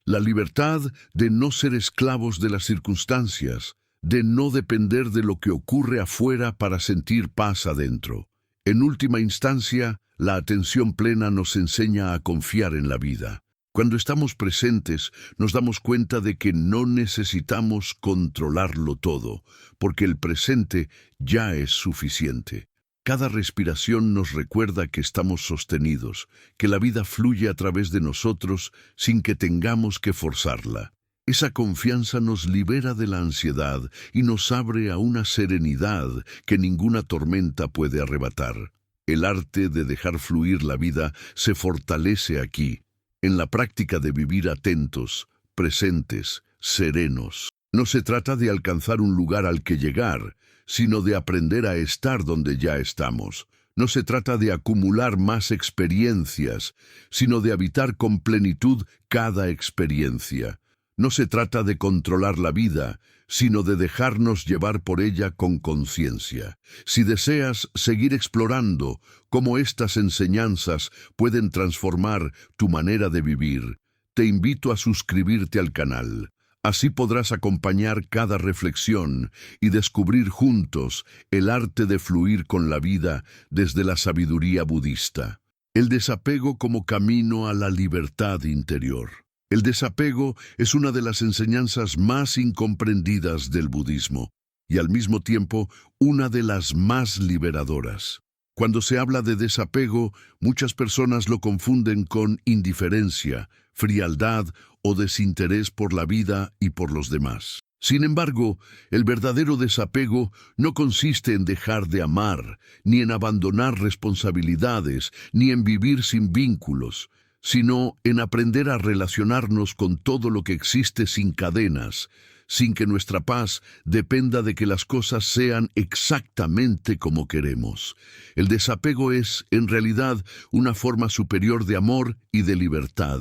La libertad de no ser esclavos de las circunstancias, de no depender de lo que ocurre afuera para sentir paz adentro. En última instancia, la atención plena nos enseña a confiar en la vida. Cuando estamos presentes, nos damos cuenta de que no necesitamos controlarlo todo, porque el presente ya es suficiente. Cada respiración nos recuerda que estamos sostenidos, que la vida fluye a través de nosotros sin que tengamos que forzarla. Esa confianza nos libera de la ansiedad y nos abre a una serenidad que ninguna tormenta puede arrebatar. El arte de dejar fluir la vida se fortalece aquí, en la práctica de vivir atentos, presentes, serenos. No se trata de alcanzar un lugar al que llegar, sino de aprender a estar donde ya estamos. No se trata de acumular más experiencias, sino de habitar con plenitud cada experiencia. No se trata de controlar la vida, sino de dejarnos llevar por ella con conciencia. Si deseas seguir explorando cómo estas enseñanzas pueden transformar tu manera de vivir, te invito a suscribirte al canal. Así podrás acompañar cada reflexión y descubrir juntos el arte de fluir con la vida desde la sabiduría budista. El desapego como camino a la libertad interior. El desapego es una de las enseñanzas más incomprendidas del budismo y al mismo tiempo una de las más liberadoras. Cuando se habla de desapego, muchas personas lo confunden con indiferencia, frialdad o desinterés por la vida y por los demás. Sin embargo, el verdadero desapego no consiste en dejar de amar, ni en abandonar responsabilidades, ni en vivir sin vínculos, sino en aprender a relacionarnos con todo lo que existe sin cadenas, sin que nuestra paz dependa de que las cosas sean exactamente como queremos. El desapego es, en realidad, una forma superior de amor y de libertad,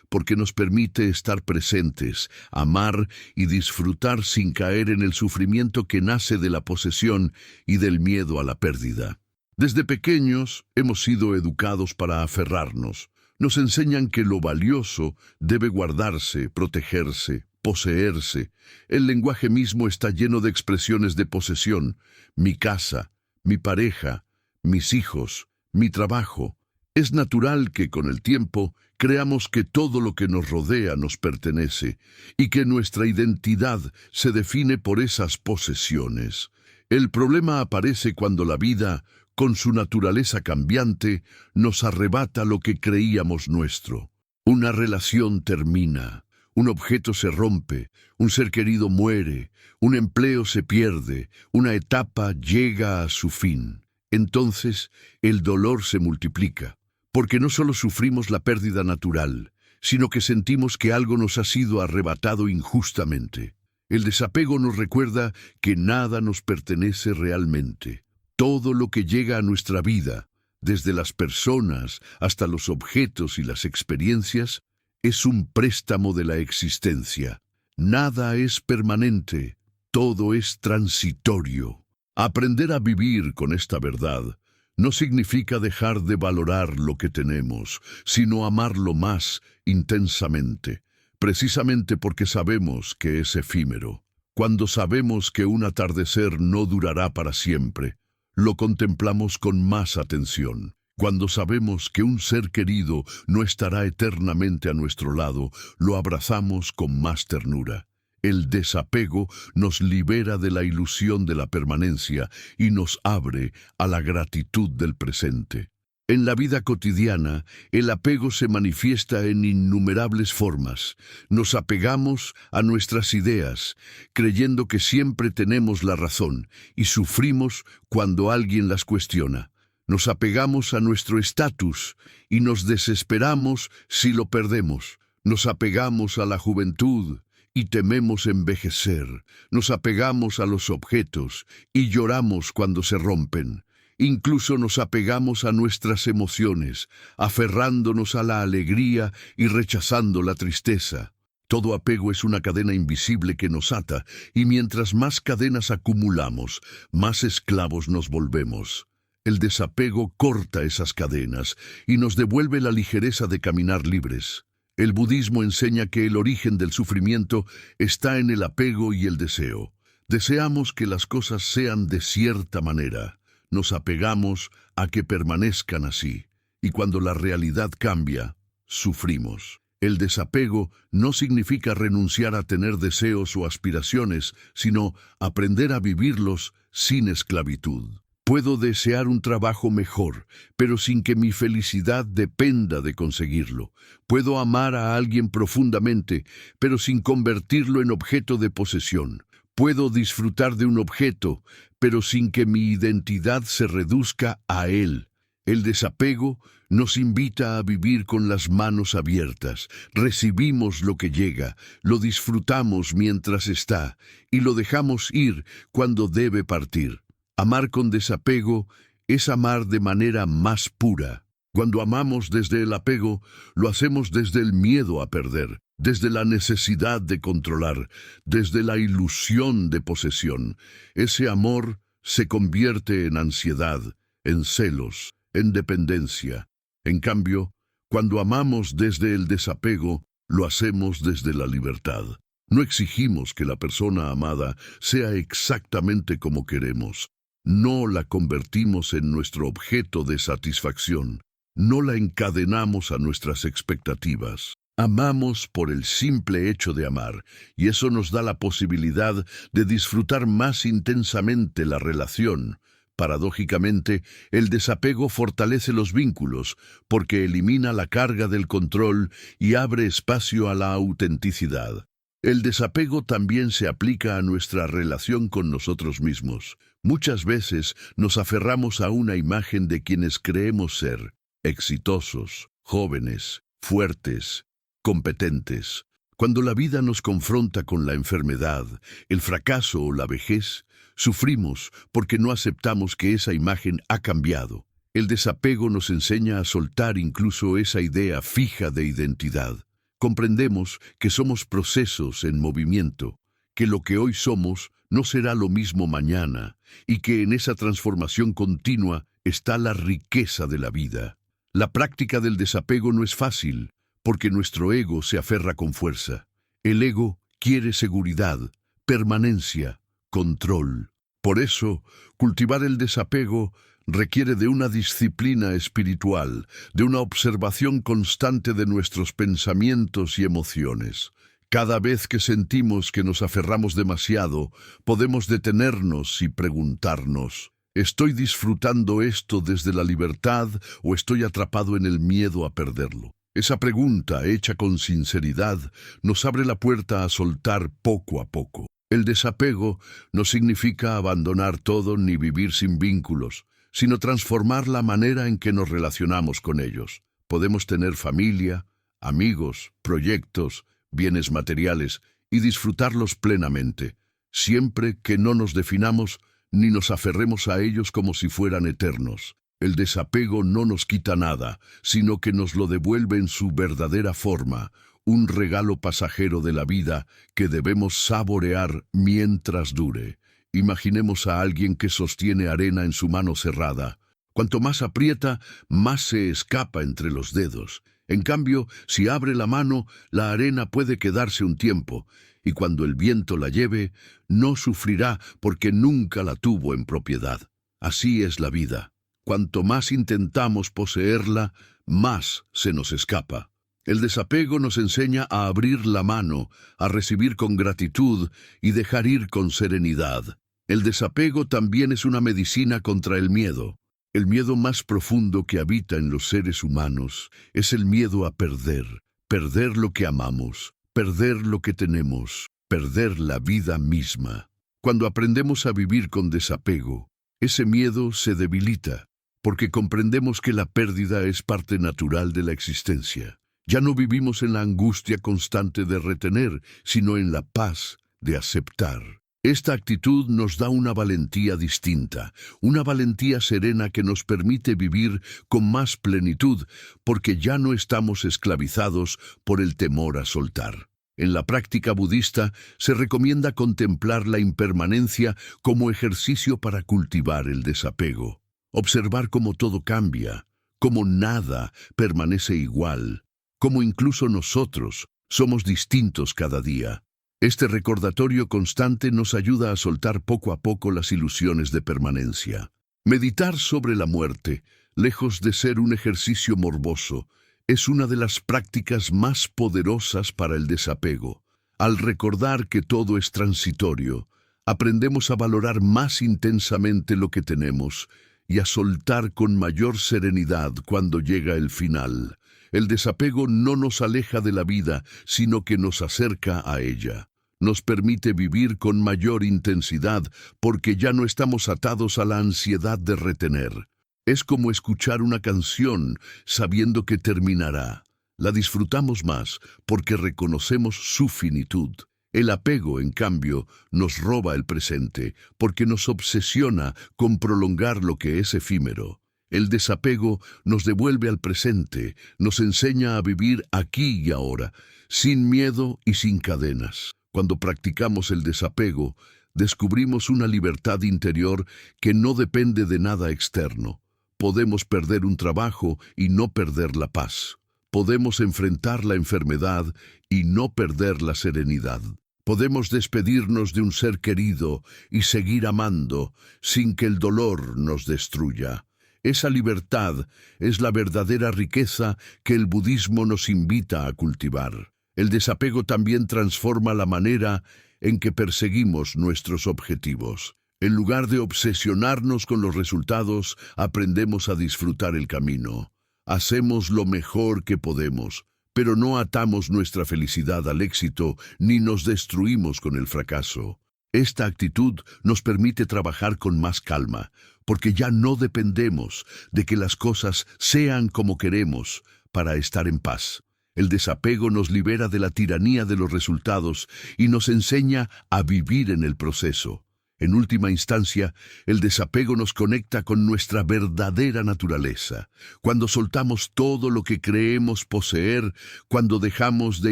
porque nos permite estar presentes, amar y disfrutar sin caer en el sufrimiento que nace de la posesión y del miedo a la pérdida. Desde pequeños hemos sido educados para aferrarnos. Nos enseñan que lo valioso debe guardarse, protegerse, poseerse. El lenguaje mismo está lleno de expresiones de posesión. Mi casa, mi pareja, mis hijos, mi trabajo. Es natural que con el tiempo creamos que todo lo que nos rodea nos pertenece y que nuestra identidad se define por esas posesiones. El problema aparece cuando la vida, con su naturaleza cambiante, nos arrebata lo que creíamos nuestro. Una relación termina, un objeto se rompe, un ser querido muere, un empleo se pierde, una etapa llega a su fin. Entonces, el dolor se multiplica, porque no solo sufrimos la pérdida natural, sino que sentimos que algo nos ha sido arrebatado injustamente. El desapego nos recuerda que nada nos pertenece realmente. Todo lo que llega a nuestra vida, desde las personas hasta los objetos y las experiencias, es un préstamo de la existencia. Nada es permanente, todo es transitorio. Aprender a vivir con esta verdad no significa dejar de valorar lo que tenemos, sino amarlo más intensamente, precisamente porque sabemos que es efímero. Cuando sabemos que un atardecer no durará para siempre, lo contemplamos con más atención. Cuando sabemos que un ser querido no estará eternamente a nuestro lado, lo abrazamos con más ternura. El desapego nos libera de la ilusión de la permanencia y nos abre a la gratitud del presente. En la vida cotidiana, el apego se manifiesta en innumerables formas. Nos apegamos a nuestras ideas, creyendo que siempre tenemos la razón, y sufrimos cuando alguien las cuestiona. Nos apegamos a nuestro estatus y nos desesperamos si lo perdemos. Nos apegamos a la juventud y tememos envejecer. Nos apegamos a los objetos y lloramos cuando se rompen. Incluso nos apegamos a nuestras emociones, aferrándonos a la alegría y rechazando la tristeza. Todo apego es una cadena invisible que nos ata, y mientras más cadenas acumulamos, más esclavos nos volvemos. El desapego corta esas cadenas y nos devuelve la ligereza de caminar libres. El budismo enseña que el origen del sufrimiento está en el apego y el deseo. Deseamos que las cosas sean de cierta manera. Nos apegamos a que permanezcan así, y cuando la realidad cambia, sufrimos. El desapego no significa renunciar a tener deseos o aspiraciones, sino aprender a vivirlos sin esclavitud. Puedo desear un trabajo mejor, pero sin que mi felicidad dependa de conseguirlo. Puedo amar a alguien profundamente, pero sin convertirlo en objeto de posesión. Puedo disfrutar de un objeto, pero sin que mi identidad se reduzca a él. El desapego nos invita a vivir con las manos abiertas. Recibimos lo que llega, lo disfrutamos mientras está, y lo dejamos ir cuando debe partir. Amar con desapego es amar de manera más pura. Cuando amamos desde el apego, lo hacemos desde el miedo a perder, desde la necesidad de controlar, desde la ilusión de posesión. Ese amor se convierte en ansiedad, en celos, en dependencia. En cambio, cuando amamos desde el desapego, lo hacemos desde la libertad. No exigimos que la persona amada sea exactamente como queremos. No la convertimos en nuestro objeto de satisfacción. No la encadenamos a nuestras expectativas. Amamos por el simple hecho de amar, y eso nos da la posibilidad de disfrutar más intensamente la relación. Paradójicamente, el desapego fortalece los vínculos, porque elimina la carga del control y abre espacio a la autenticidad. El desapego también se aplica a nuestra relación con nosotros mismos. Muchas veces nos aferramos a una imagen de quienes creemos ser: exitosos, jóvenes, fuertes, competentes. Cuando la vida nos confronta con la enfermedad, el fracaso o la vejez, sufrimos porque no aceptamos que esa imagen ha cambiado. El desapego nos enseña a soltar incluso esa idea fija de identidad. Comprendemos que somos procesos en movimiento, que lo que hoy somos no será lo mismo mañana, y que en esa transformación continua está la riqueza de la vida. La práctica del desapego no es fácil, porque nuestro ego se aferra con fuerza. El ego quiere seguridad, permanencia, control. Por eso, cultivar el desapego requiere de una disciplina espiritual, de una observación constante de nuestros pensamientos y emociones. Cada vez que sentimos que nos aferramos demasiado, podemos detenernos y preguntarnos: ¿estoy disfrutando esto desde la libertad o estoy atrapado en el miedo a perderlo? Esa pregunta, hecha con sinceridad, nos abre la puerta a soltar poco a poco. El desapego no significa abandonar todo ni vivir sin vínculos, sino transformar la manera en que nos relacionamos con ellos. Podemos tener familia, amigos, proyectos, bienes materiales y disfrutarlos plenamente, siempre que no nos definamos ni nos aferremos a ellos como si fueran eternos. El desapego no nos quita nada, sino que nos lo devuelve en su verdadera forma, un regalo pasajero de la vida que debemos saborear mientras dure. Imaginemos a alguien que sostiene arena en su mano cerrada. Cuanto más aprieta, más se escapa entre los dedos. En cambio, si abre la mano, la arena puede quedarse un tiempo, y cuando el viento la lleve, no sufrirá porque nunca la tuvo en propiedad. Así es la vida. Cuanto más intentamos poseerla, más se nos escapa. El desapego nos enseña a abrir la mano, a recibir con gratitud y dejar ir con serenidad. El desapego también es una medicina contra el miedo. El miedo más profundo que habita en los seres humanos es el miedo a perder, perder lo que amamos, perder lo que tenemos, perder la vida misma. Cuando aprendemos a vivir con desapego, ese miedo se debilita, porque comprendemos que la pérdida es parte natural de la existencia. Ya no vivimos en la angustia constante de retener, sino en la paz de aceptar. Esta actitud nos da una valentía distinta, una valentía serena que nos permite vivir con más plenitud, porque ya no estamos esclavizados por el temor a soltar. En la práctica budista se recomienda contemplar la impermanencia como ejercicio para cultivar el desapego. Observar cómo todo cambia, cómo nada permanece igual, cómo incluso nosotros somos distintos cada día. Este recordatorio constante nos ayuda a soltar poco a poco las ilusiones de permanencia. Meditar sobre la muerte, lejos de ser un ejercicio morboso, es una de las prácticas más poderosas para el desapego. Al recordar que todo es transitorio, aprendemos a valorar más intensamente lo que tenemos y a soltar con mayor serenidad cuando llega el final. El desapego no nos aleja de la vida, sino que nos acerca a ella. Nos permite vivir con mayor intensidad porque ya no estamos atados a la ansiedad de retener. Es como escuchar una canción sabiendo que terminará. La disfrutamos más porque reconocemos su finitud. El apego, en cambio, nos roba el presente porque nos obsesiona con prolongar lo que es efímero. El desapego nos devuelve al presente, nos enseña a vivir aquí y ahora, sin miedo y sin cadenas. Cuando practicamos el desapego, descubrimos una libertad interior que no depende de nada externo. Podemos perder un trabajo y no perder la paz. Podemos enfrentar la enfermedad y no perder la serenidad. Podemos despedirnos de un ser querido y seguir amando sin que el dolor nos destruya. Esa libertad es la verdadera riqueza que el budismo nos invita a cultivar. El desapego también transforma la manera en que perseguimos nuestros objetivos. En lugar de obsesionarnos con los resultados, aprendemos a disfrutar el camino. Hacemos lo mejor que podemos, pero no atamos nuestra felicidad al éxito ni nos destruimos con el fracaso. Esta actitud nos permite trabajar con más calma, porque ya no dependemos de que las cosas sean como queremos para estar en paz. El desapego nos libera de la tiranía de los resultados y nos enseña a vivir en el proceso. En última instancia, el desapego nos conecta con nuestra verdadera naturaleza. Cuando soltamos todo lo que creemos poseer, cuando dejamos de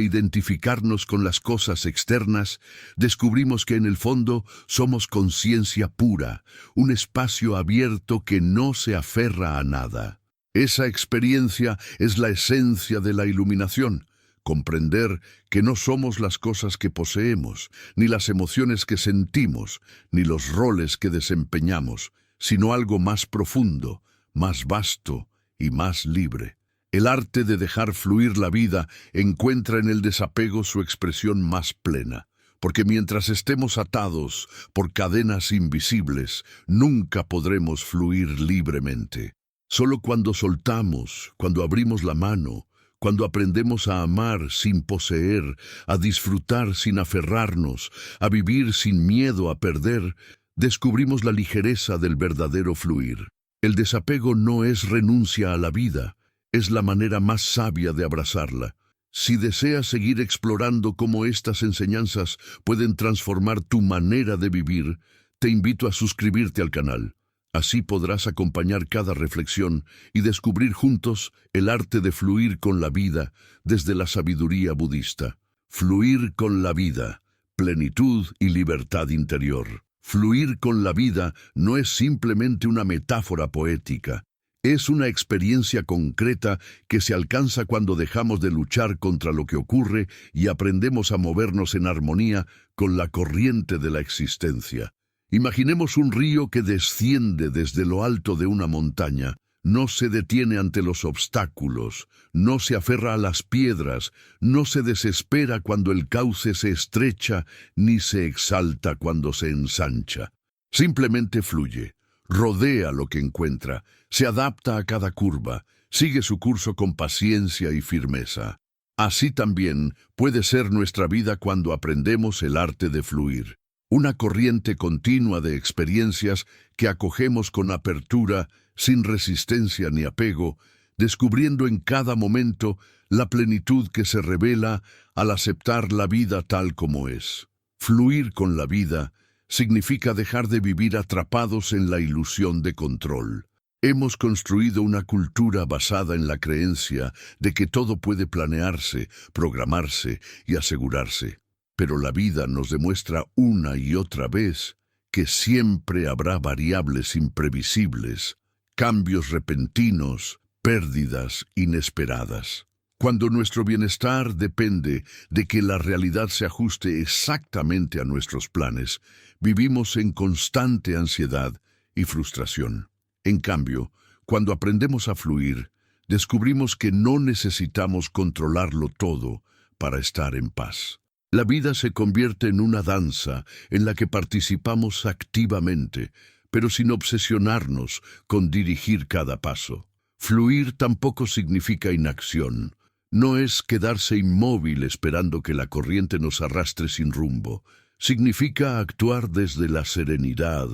identificarnos con las cosas externas, descubrimos que en el fondo somos conciencia pura, un espacio abierto que no se aferra a nada. Esa experiencia es la esencia de la iluminación. Comprender que no somos las cosas que poseemos, ni las emociones que sentimos, ni los roles que desempeñamos, sino algo más profundo, más vasto y más libre. El arte de dejar fluir la vida encuentra en el desapego su expresión más plena, porque mientras estemos atados por cadenas invisibles, nunca podremos fluir libremente. Solo cuando soltamos, cuando abrimos la mano, cuando aprendemos a amar sin poseer, a disfrutar sin aferrarnos, a vivir sin miedo a perder, descubrimos la ligereza del verdadero fluir. El desapego no es renuncia a la vida, es la manera más sabia de abrazarla. Si deseas seguir explorando cómo estas enseñanzas pueden transformar tu manera de vivir, te invito a suscribirte al canal. Así podrás acompañar cada reflexión y descubrir juntos el arte de fluir con la vida desde la sabiduría budista. Fluir con la vida, plenitud y libertad interior. Fluir con la vida no es simplemente una metáfora poética. Es una experiencia concreta que se alcanza cuando dejamos de luchar contra lo que ocurre y aprendemos a movernos en armonía con la corriente de la existencia. Imaginemos un río que desciende desde lo alto de una montaña. No se detiene ante los obstáculos, no se aferra a las piedras, no se desespera cuando el cauce se estrecha, ni se exalta cuando se ensancha. Simplemente fluye. Rodea lo que encuentra, se adapta a cada curva, sigue su curso con paciencia y firmeza. Así también puede ser nuestra vida cuando aprendemos el arte de fluir. Una corriente continua de experiencias que acogemos con apertura, sin resistencia ni apego, descubriendo en cada momento la plenitud que se revela al aceptar la vida tal como es. Fluir con la vida significa dejar de vivir atrapados en la ilusión de control. Hemos construido una cultura basada en la creencia de que todo puede planearse, programarse y asegurarse. Pero la vida nos demuestra una y otra vez que siempre habrá variables imprevisibles, cambios repentinos, pérdidas inesperadas. Cuando nuestro bienestar depende de que la realidad se ajuste exactamente a nuestros planes, vivimos en constante ansiedad y frustración. En cambio, cuando aprendemos a fluir, descubrimos que no necesitamos controlarlo todo para estar en paz. La vida se convierte en una danza en la que participamos activamente, pero sin obsesionarnos con dirigir cada paso. Fluir tampoco significa inacción. No es quedarse inmóvil esperando que la corriente nos arrastre sin rumbo. Significa actuar desde la serenidad,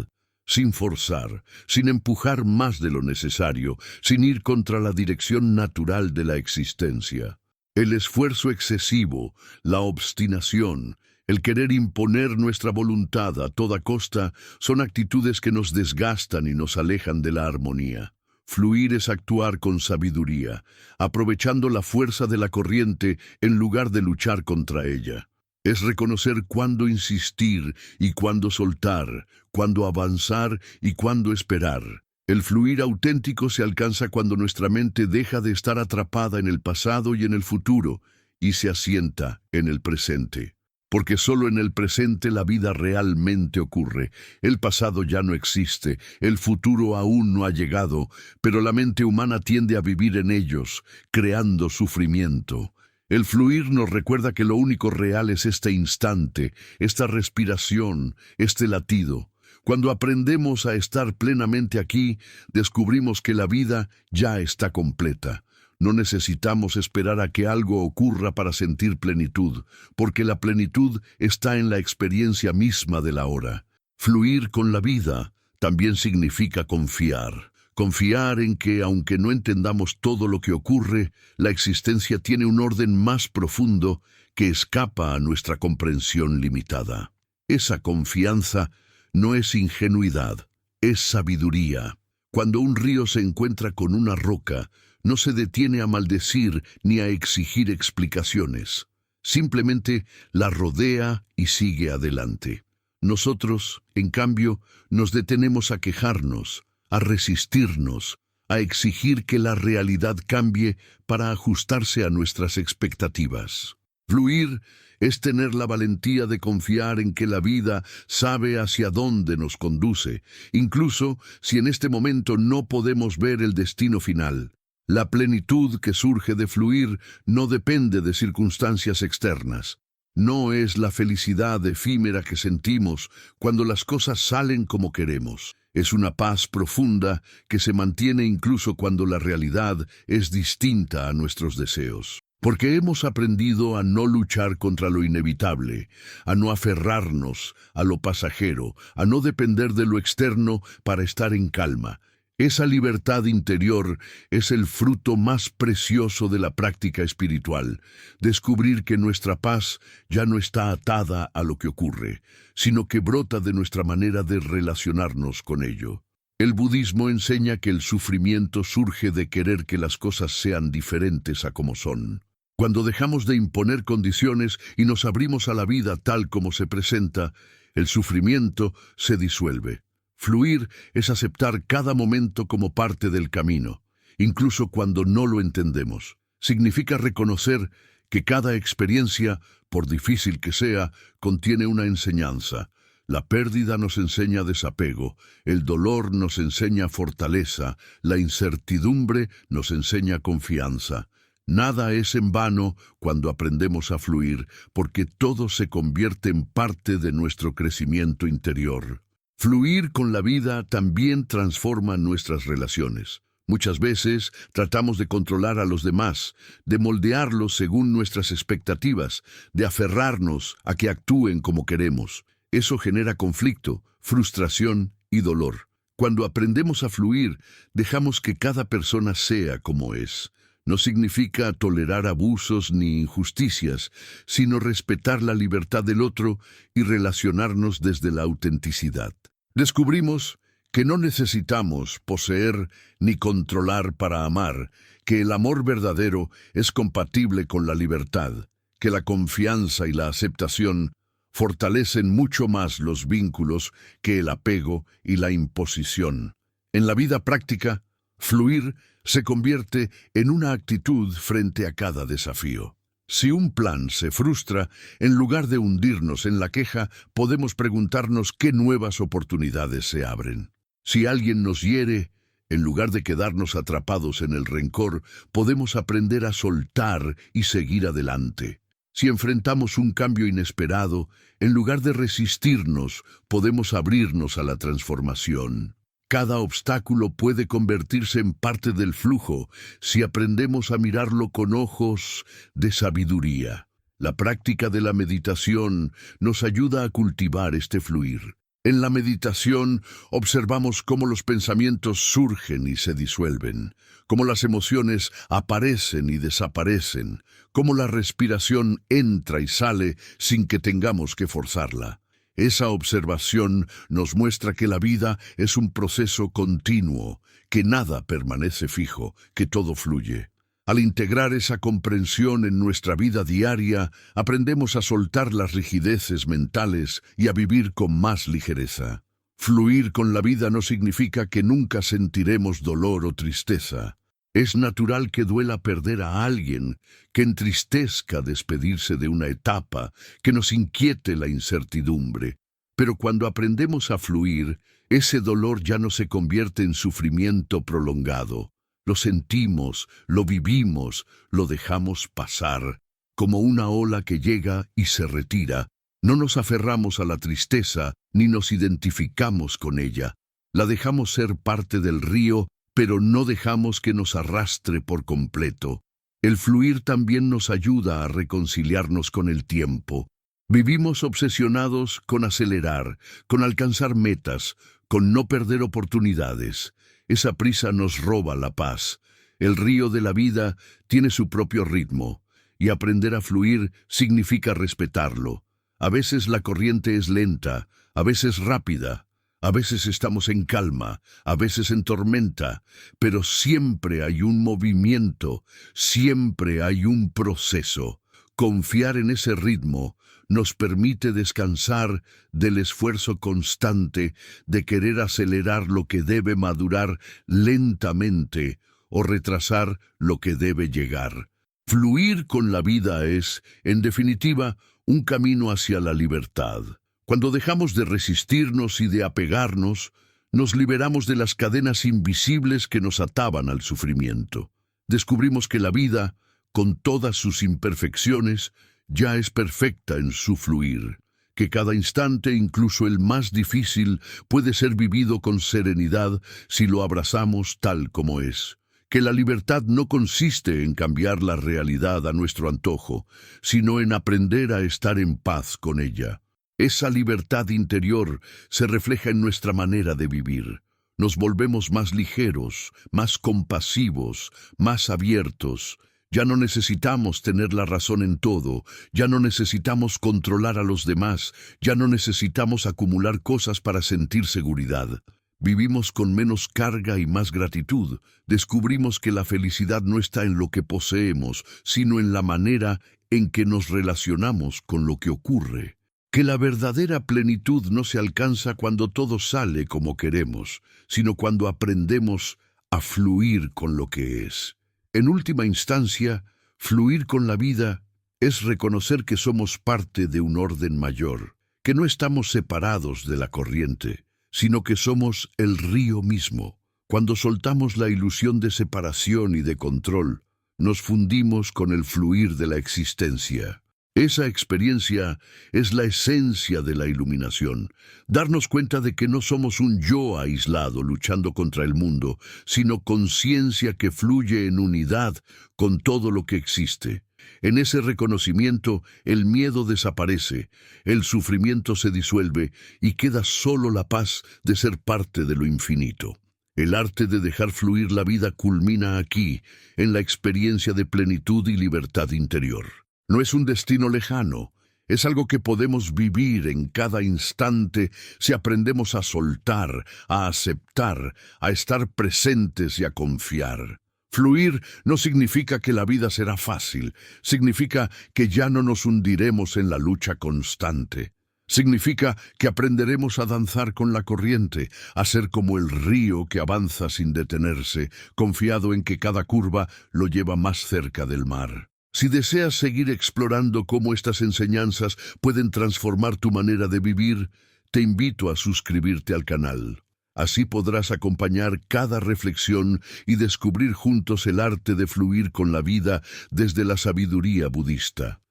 sin forzar, sin empujar más de lo necesario, sin ir contra la dirección natural de la existencia. El esfuerzo excesivo, la obstinación, el querer imponer nuestra voluntad a toda costa son actitudes que nos desgastan y nos alejan de la armonía. Fluir es actuar con sabiduría, aprovechando la fuerza de la corriente en lugar de luchar contra ella. Es reconocer cuándo insistir y cuándo soltar, cuándo avanzar y cuándo esperar. El fluir auténtico se alcanza cuando nuestra mente deja de estar atrapada en el pasado y en el futuro y se asienta en el presente. Porque solo en el presente la vida realmente ocurre. El pasado ya no existe, el futuro aún no ha llegado, pero la mente humana tiende a vivir en ellos, creando sufrimiento. El fluir nos recuerda que lo único real es este instante, esta respiración, este latido. Cuando aprendemos a estar plenamente aquí, descubrimos que la vida ya está completa. No necesitamos esperar a que algo ocurra para sentir plenitud, porque la plenitud está en la experiencia misma de la hora. Fluir con la vida también significa confiar. Confiar en que, aunque no entendamos todo lo que ocurre, la existencia tiene un orden más profundo que escapa a nuestra comprensión limitada. Esa confianza no es ingenuidad, es sabiduría. Cuando un río se encuentra con una roca, no se detiene a maldecir ni a exigir explicaciones. Simplemente la rodea y sigue adelante. Nosotros, en cambio, nos detenemos a quejarnos, a resistirnos, a exigir que la realidad cambie para ajustarse a nuestras expectativas. Fluir es tener la valentía de confiar en que la vida sabe hacia dónde nos conduce, incluso si en este momento no podemos ver el destino final. La plenitud que surge de fluir no depende de circunstancias externas. No es la felicidad efímera que sentimos cuando las cosas salen como queremos. Es una paz profunda que se mantiene incluso cuando la realidad es distinta a nuestros deseos. Porque hemos aprendido a no luchar contra lo inevitable, a no aferrarnos a lo pasajero, a no depender de lo externo para estar en calma. Esa libertad interior es el fruto más precioso de la práctica espiritual. Descubrir que nuestra paz ya no está atada a lo que ocurre, sino que brota de nuestra manera de relacionarnos con ello. El budismo enseña que el sufrimiento surge de querer que las cosas sean diferentes a como son. Cuando dejamos de imponer condiciones y nos abrimos a la vida tal como se presenta, el sufrimiento se disuelve. Fluir es aceptar cada momento como parte del camino, incluso cuando no lo entendemos. Significa reconocer que cada experiencia, por difícil que sea, contiene una enseñanza. La pérdida nos enseña desapego, el dolor nos enseña fortaleza, la incertidumbre nos enseña confianza. Nada es en vano cuando aprendemos a fluir, porque todo se convierte en parte de nuestro crecimiento interior. Fluir con la vida también transforma nuestras relaciones. Muchas veces tratamos de controlar a los demás, de moldearlos según nuestras expectativas, de aferrarnos a que actúen como queremos. Eso genera conflicto, frustración y dolor. Cuando aprendemos a fluir, dejamos que cada persona sea como es. No significa tolerar abusos ni injusticias, sino respetar la libertad del otro y relacionarnos desde la autenticidad. Descubrimos que no necesitamos poseer ni controlar para amar, que el amor verdadero es compatible con la libertad, que la confianza y la aceptación fortalecen mucho más los vínculos que el apego y la imposición. En la vida práctica, fluir se convierte en una actitud frente a cada desafío. Si un plan se frustra, en lugar de hundirnos en la queja, podemos preguntarnos qué nuevas oportunidades se abren. Si alguien nos hiere, en lugar de quedarnos atrapados en el rencor, podemos aprender a soltar y seguir adelante. Si enfrentamos un cambio inesperado, en lugar de resistirnos, podemos abrirnos a la transformación. Cada obstáculo puede convertirse en parte del flujo si aprendemos a mirarlo con ojos de sabiduría. La práctica de la meditación nos ayuda a cultivar este fluir. En la meditación observamos cómo los pensamientos surgen y se disuelven, cómo las emociones aparecen y desaparecen, cómo la respiración entra y sale sin que tengamos que forzarla. Esa observación nos muestra que la vida es un proceso continuo, que nada permanece fijo, que todo fluye. Al integrar esa comprensión en nuestra vida diaria, aprendemos a soltar las rigideces mentales y a vivir con más ligereza. Fluir con la vida no significa que nunca sentiremos dolor o tristeza. Es natural que duela perder a alguien, que entristezca despedirse de una etapa, que nos inquiete la incertidumbre. Pero cuando aprendemos a fluir, ese dolor ya no se convierte en sufrimiento prolongado. Lo sentimos, lo vivimos, lo dejamos pasar, como una ola que llega y se retira. No nos aferramos a la tristeza, ni nos identificamos con ella. La dejamos ser parte del río, pero no dejamos que nos arrastre por completo. El fluir también nos ayuda a reconciliarnos con el tiempo. Vivimos obsesionados con acelerar, con alcanzar metas, con no perder oportunidades. Esa prisa nos roba la paz. El río de la vida tiene su propio ritmo, y aprender a fluir significa respetarlo. A veces la corriente es lenta, a veces rápida. A veces estamos en calma, a veces en tormenta, pero siempre hay un movimiento, siempre hay un proceso. Confiar en ese ritmo nos permite descansar del esfuerzo constante de querer acelerar lo que debe madurar lentamente o retrasar lo que debe llegar. Fluir con la vida es, en definitiva, un camino hacia la libertad. Cuando dejamos de resistirnos y de apegarnos, nos liberamos de las cadenas invisibles que nos ataban al sufrimiento. descubrimos que la vida, con todas sus imperfecciones, ya es perfecta en su fluir, que cada instante, incluso el más difícil, puede ser vivido con serenidad si lo abrazamos tal como es, que la libertad no consiste en cambiar la realidad a nuestro antojo, sino en aprender a estar en paz con ella. Esa libertad interior se refleja en nuestra manera de vivir. Nos volvemos más ligeros, más compasivos, más abiertos. Ya no necesitamos tener la razón en todo, ya no necesitamos controlar a los demás, ya no necesitamos acumular cosas para sentir seguridad. Vivimos con menos carga y más gratitud. Descubrimos que la felicidad no está en lo que poseemos, sino en la manera en que nos relacionamos con lo que ocurre. Que la verdadera plenitud no se alcanza cuando todo sale como queremos, sino cuando aprendemos a fluir con lo que es. En última instancia, fluir con la vida es reconocer que somos parte de un orden mayor, que no estamos separados de la corriente, sino que somos el río mismo. Cuando soltamos la ilusión de separación y de control, nos fundimos con el fluir de la existencia. Esa experiencia es la esencia de la iluminación, darnos cuenta de que no somos un yo aislado luchando contra el mundo, sino conciencia que fluye en unidad con todo lo que existe. En ese reconocimiento, el miedo desaparece, el sufrimiento se disuelve y queda solo la paz de ser parte de lo infinito. El arte de dejar fluir la vida culmina aquí, en la experiencia de plenitud y libertad interior. No es un destino lejano, es algo que podemos vivir en cada instante si aprendemos a soltar, a aceptar, a estar presentes y a confiar. Fluir no significa que la vida será fácil, significa que ya no nos hundiremos en la lucha constante. Significa que aprenderemos a danzar con la corriente, a ser como el río que avanza sin detenerse, confiado en que cada curva lo lleva más cerca del mar. Si deseas seguir explorando cómo estas enseñanzas pueden transformar tu manera de vivir, te invito a suscribirte al canal. Así podrás acompañar cada reflexión y descubrir juntos el arte de fluir con la vida desde la sabiduría budista.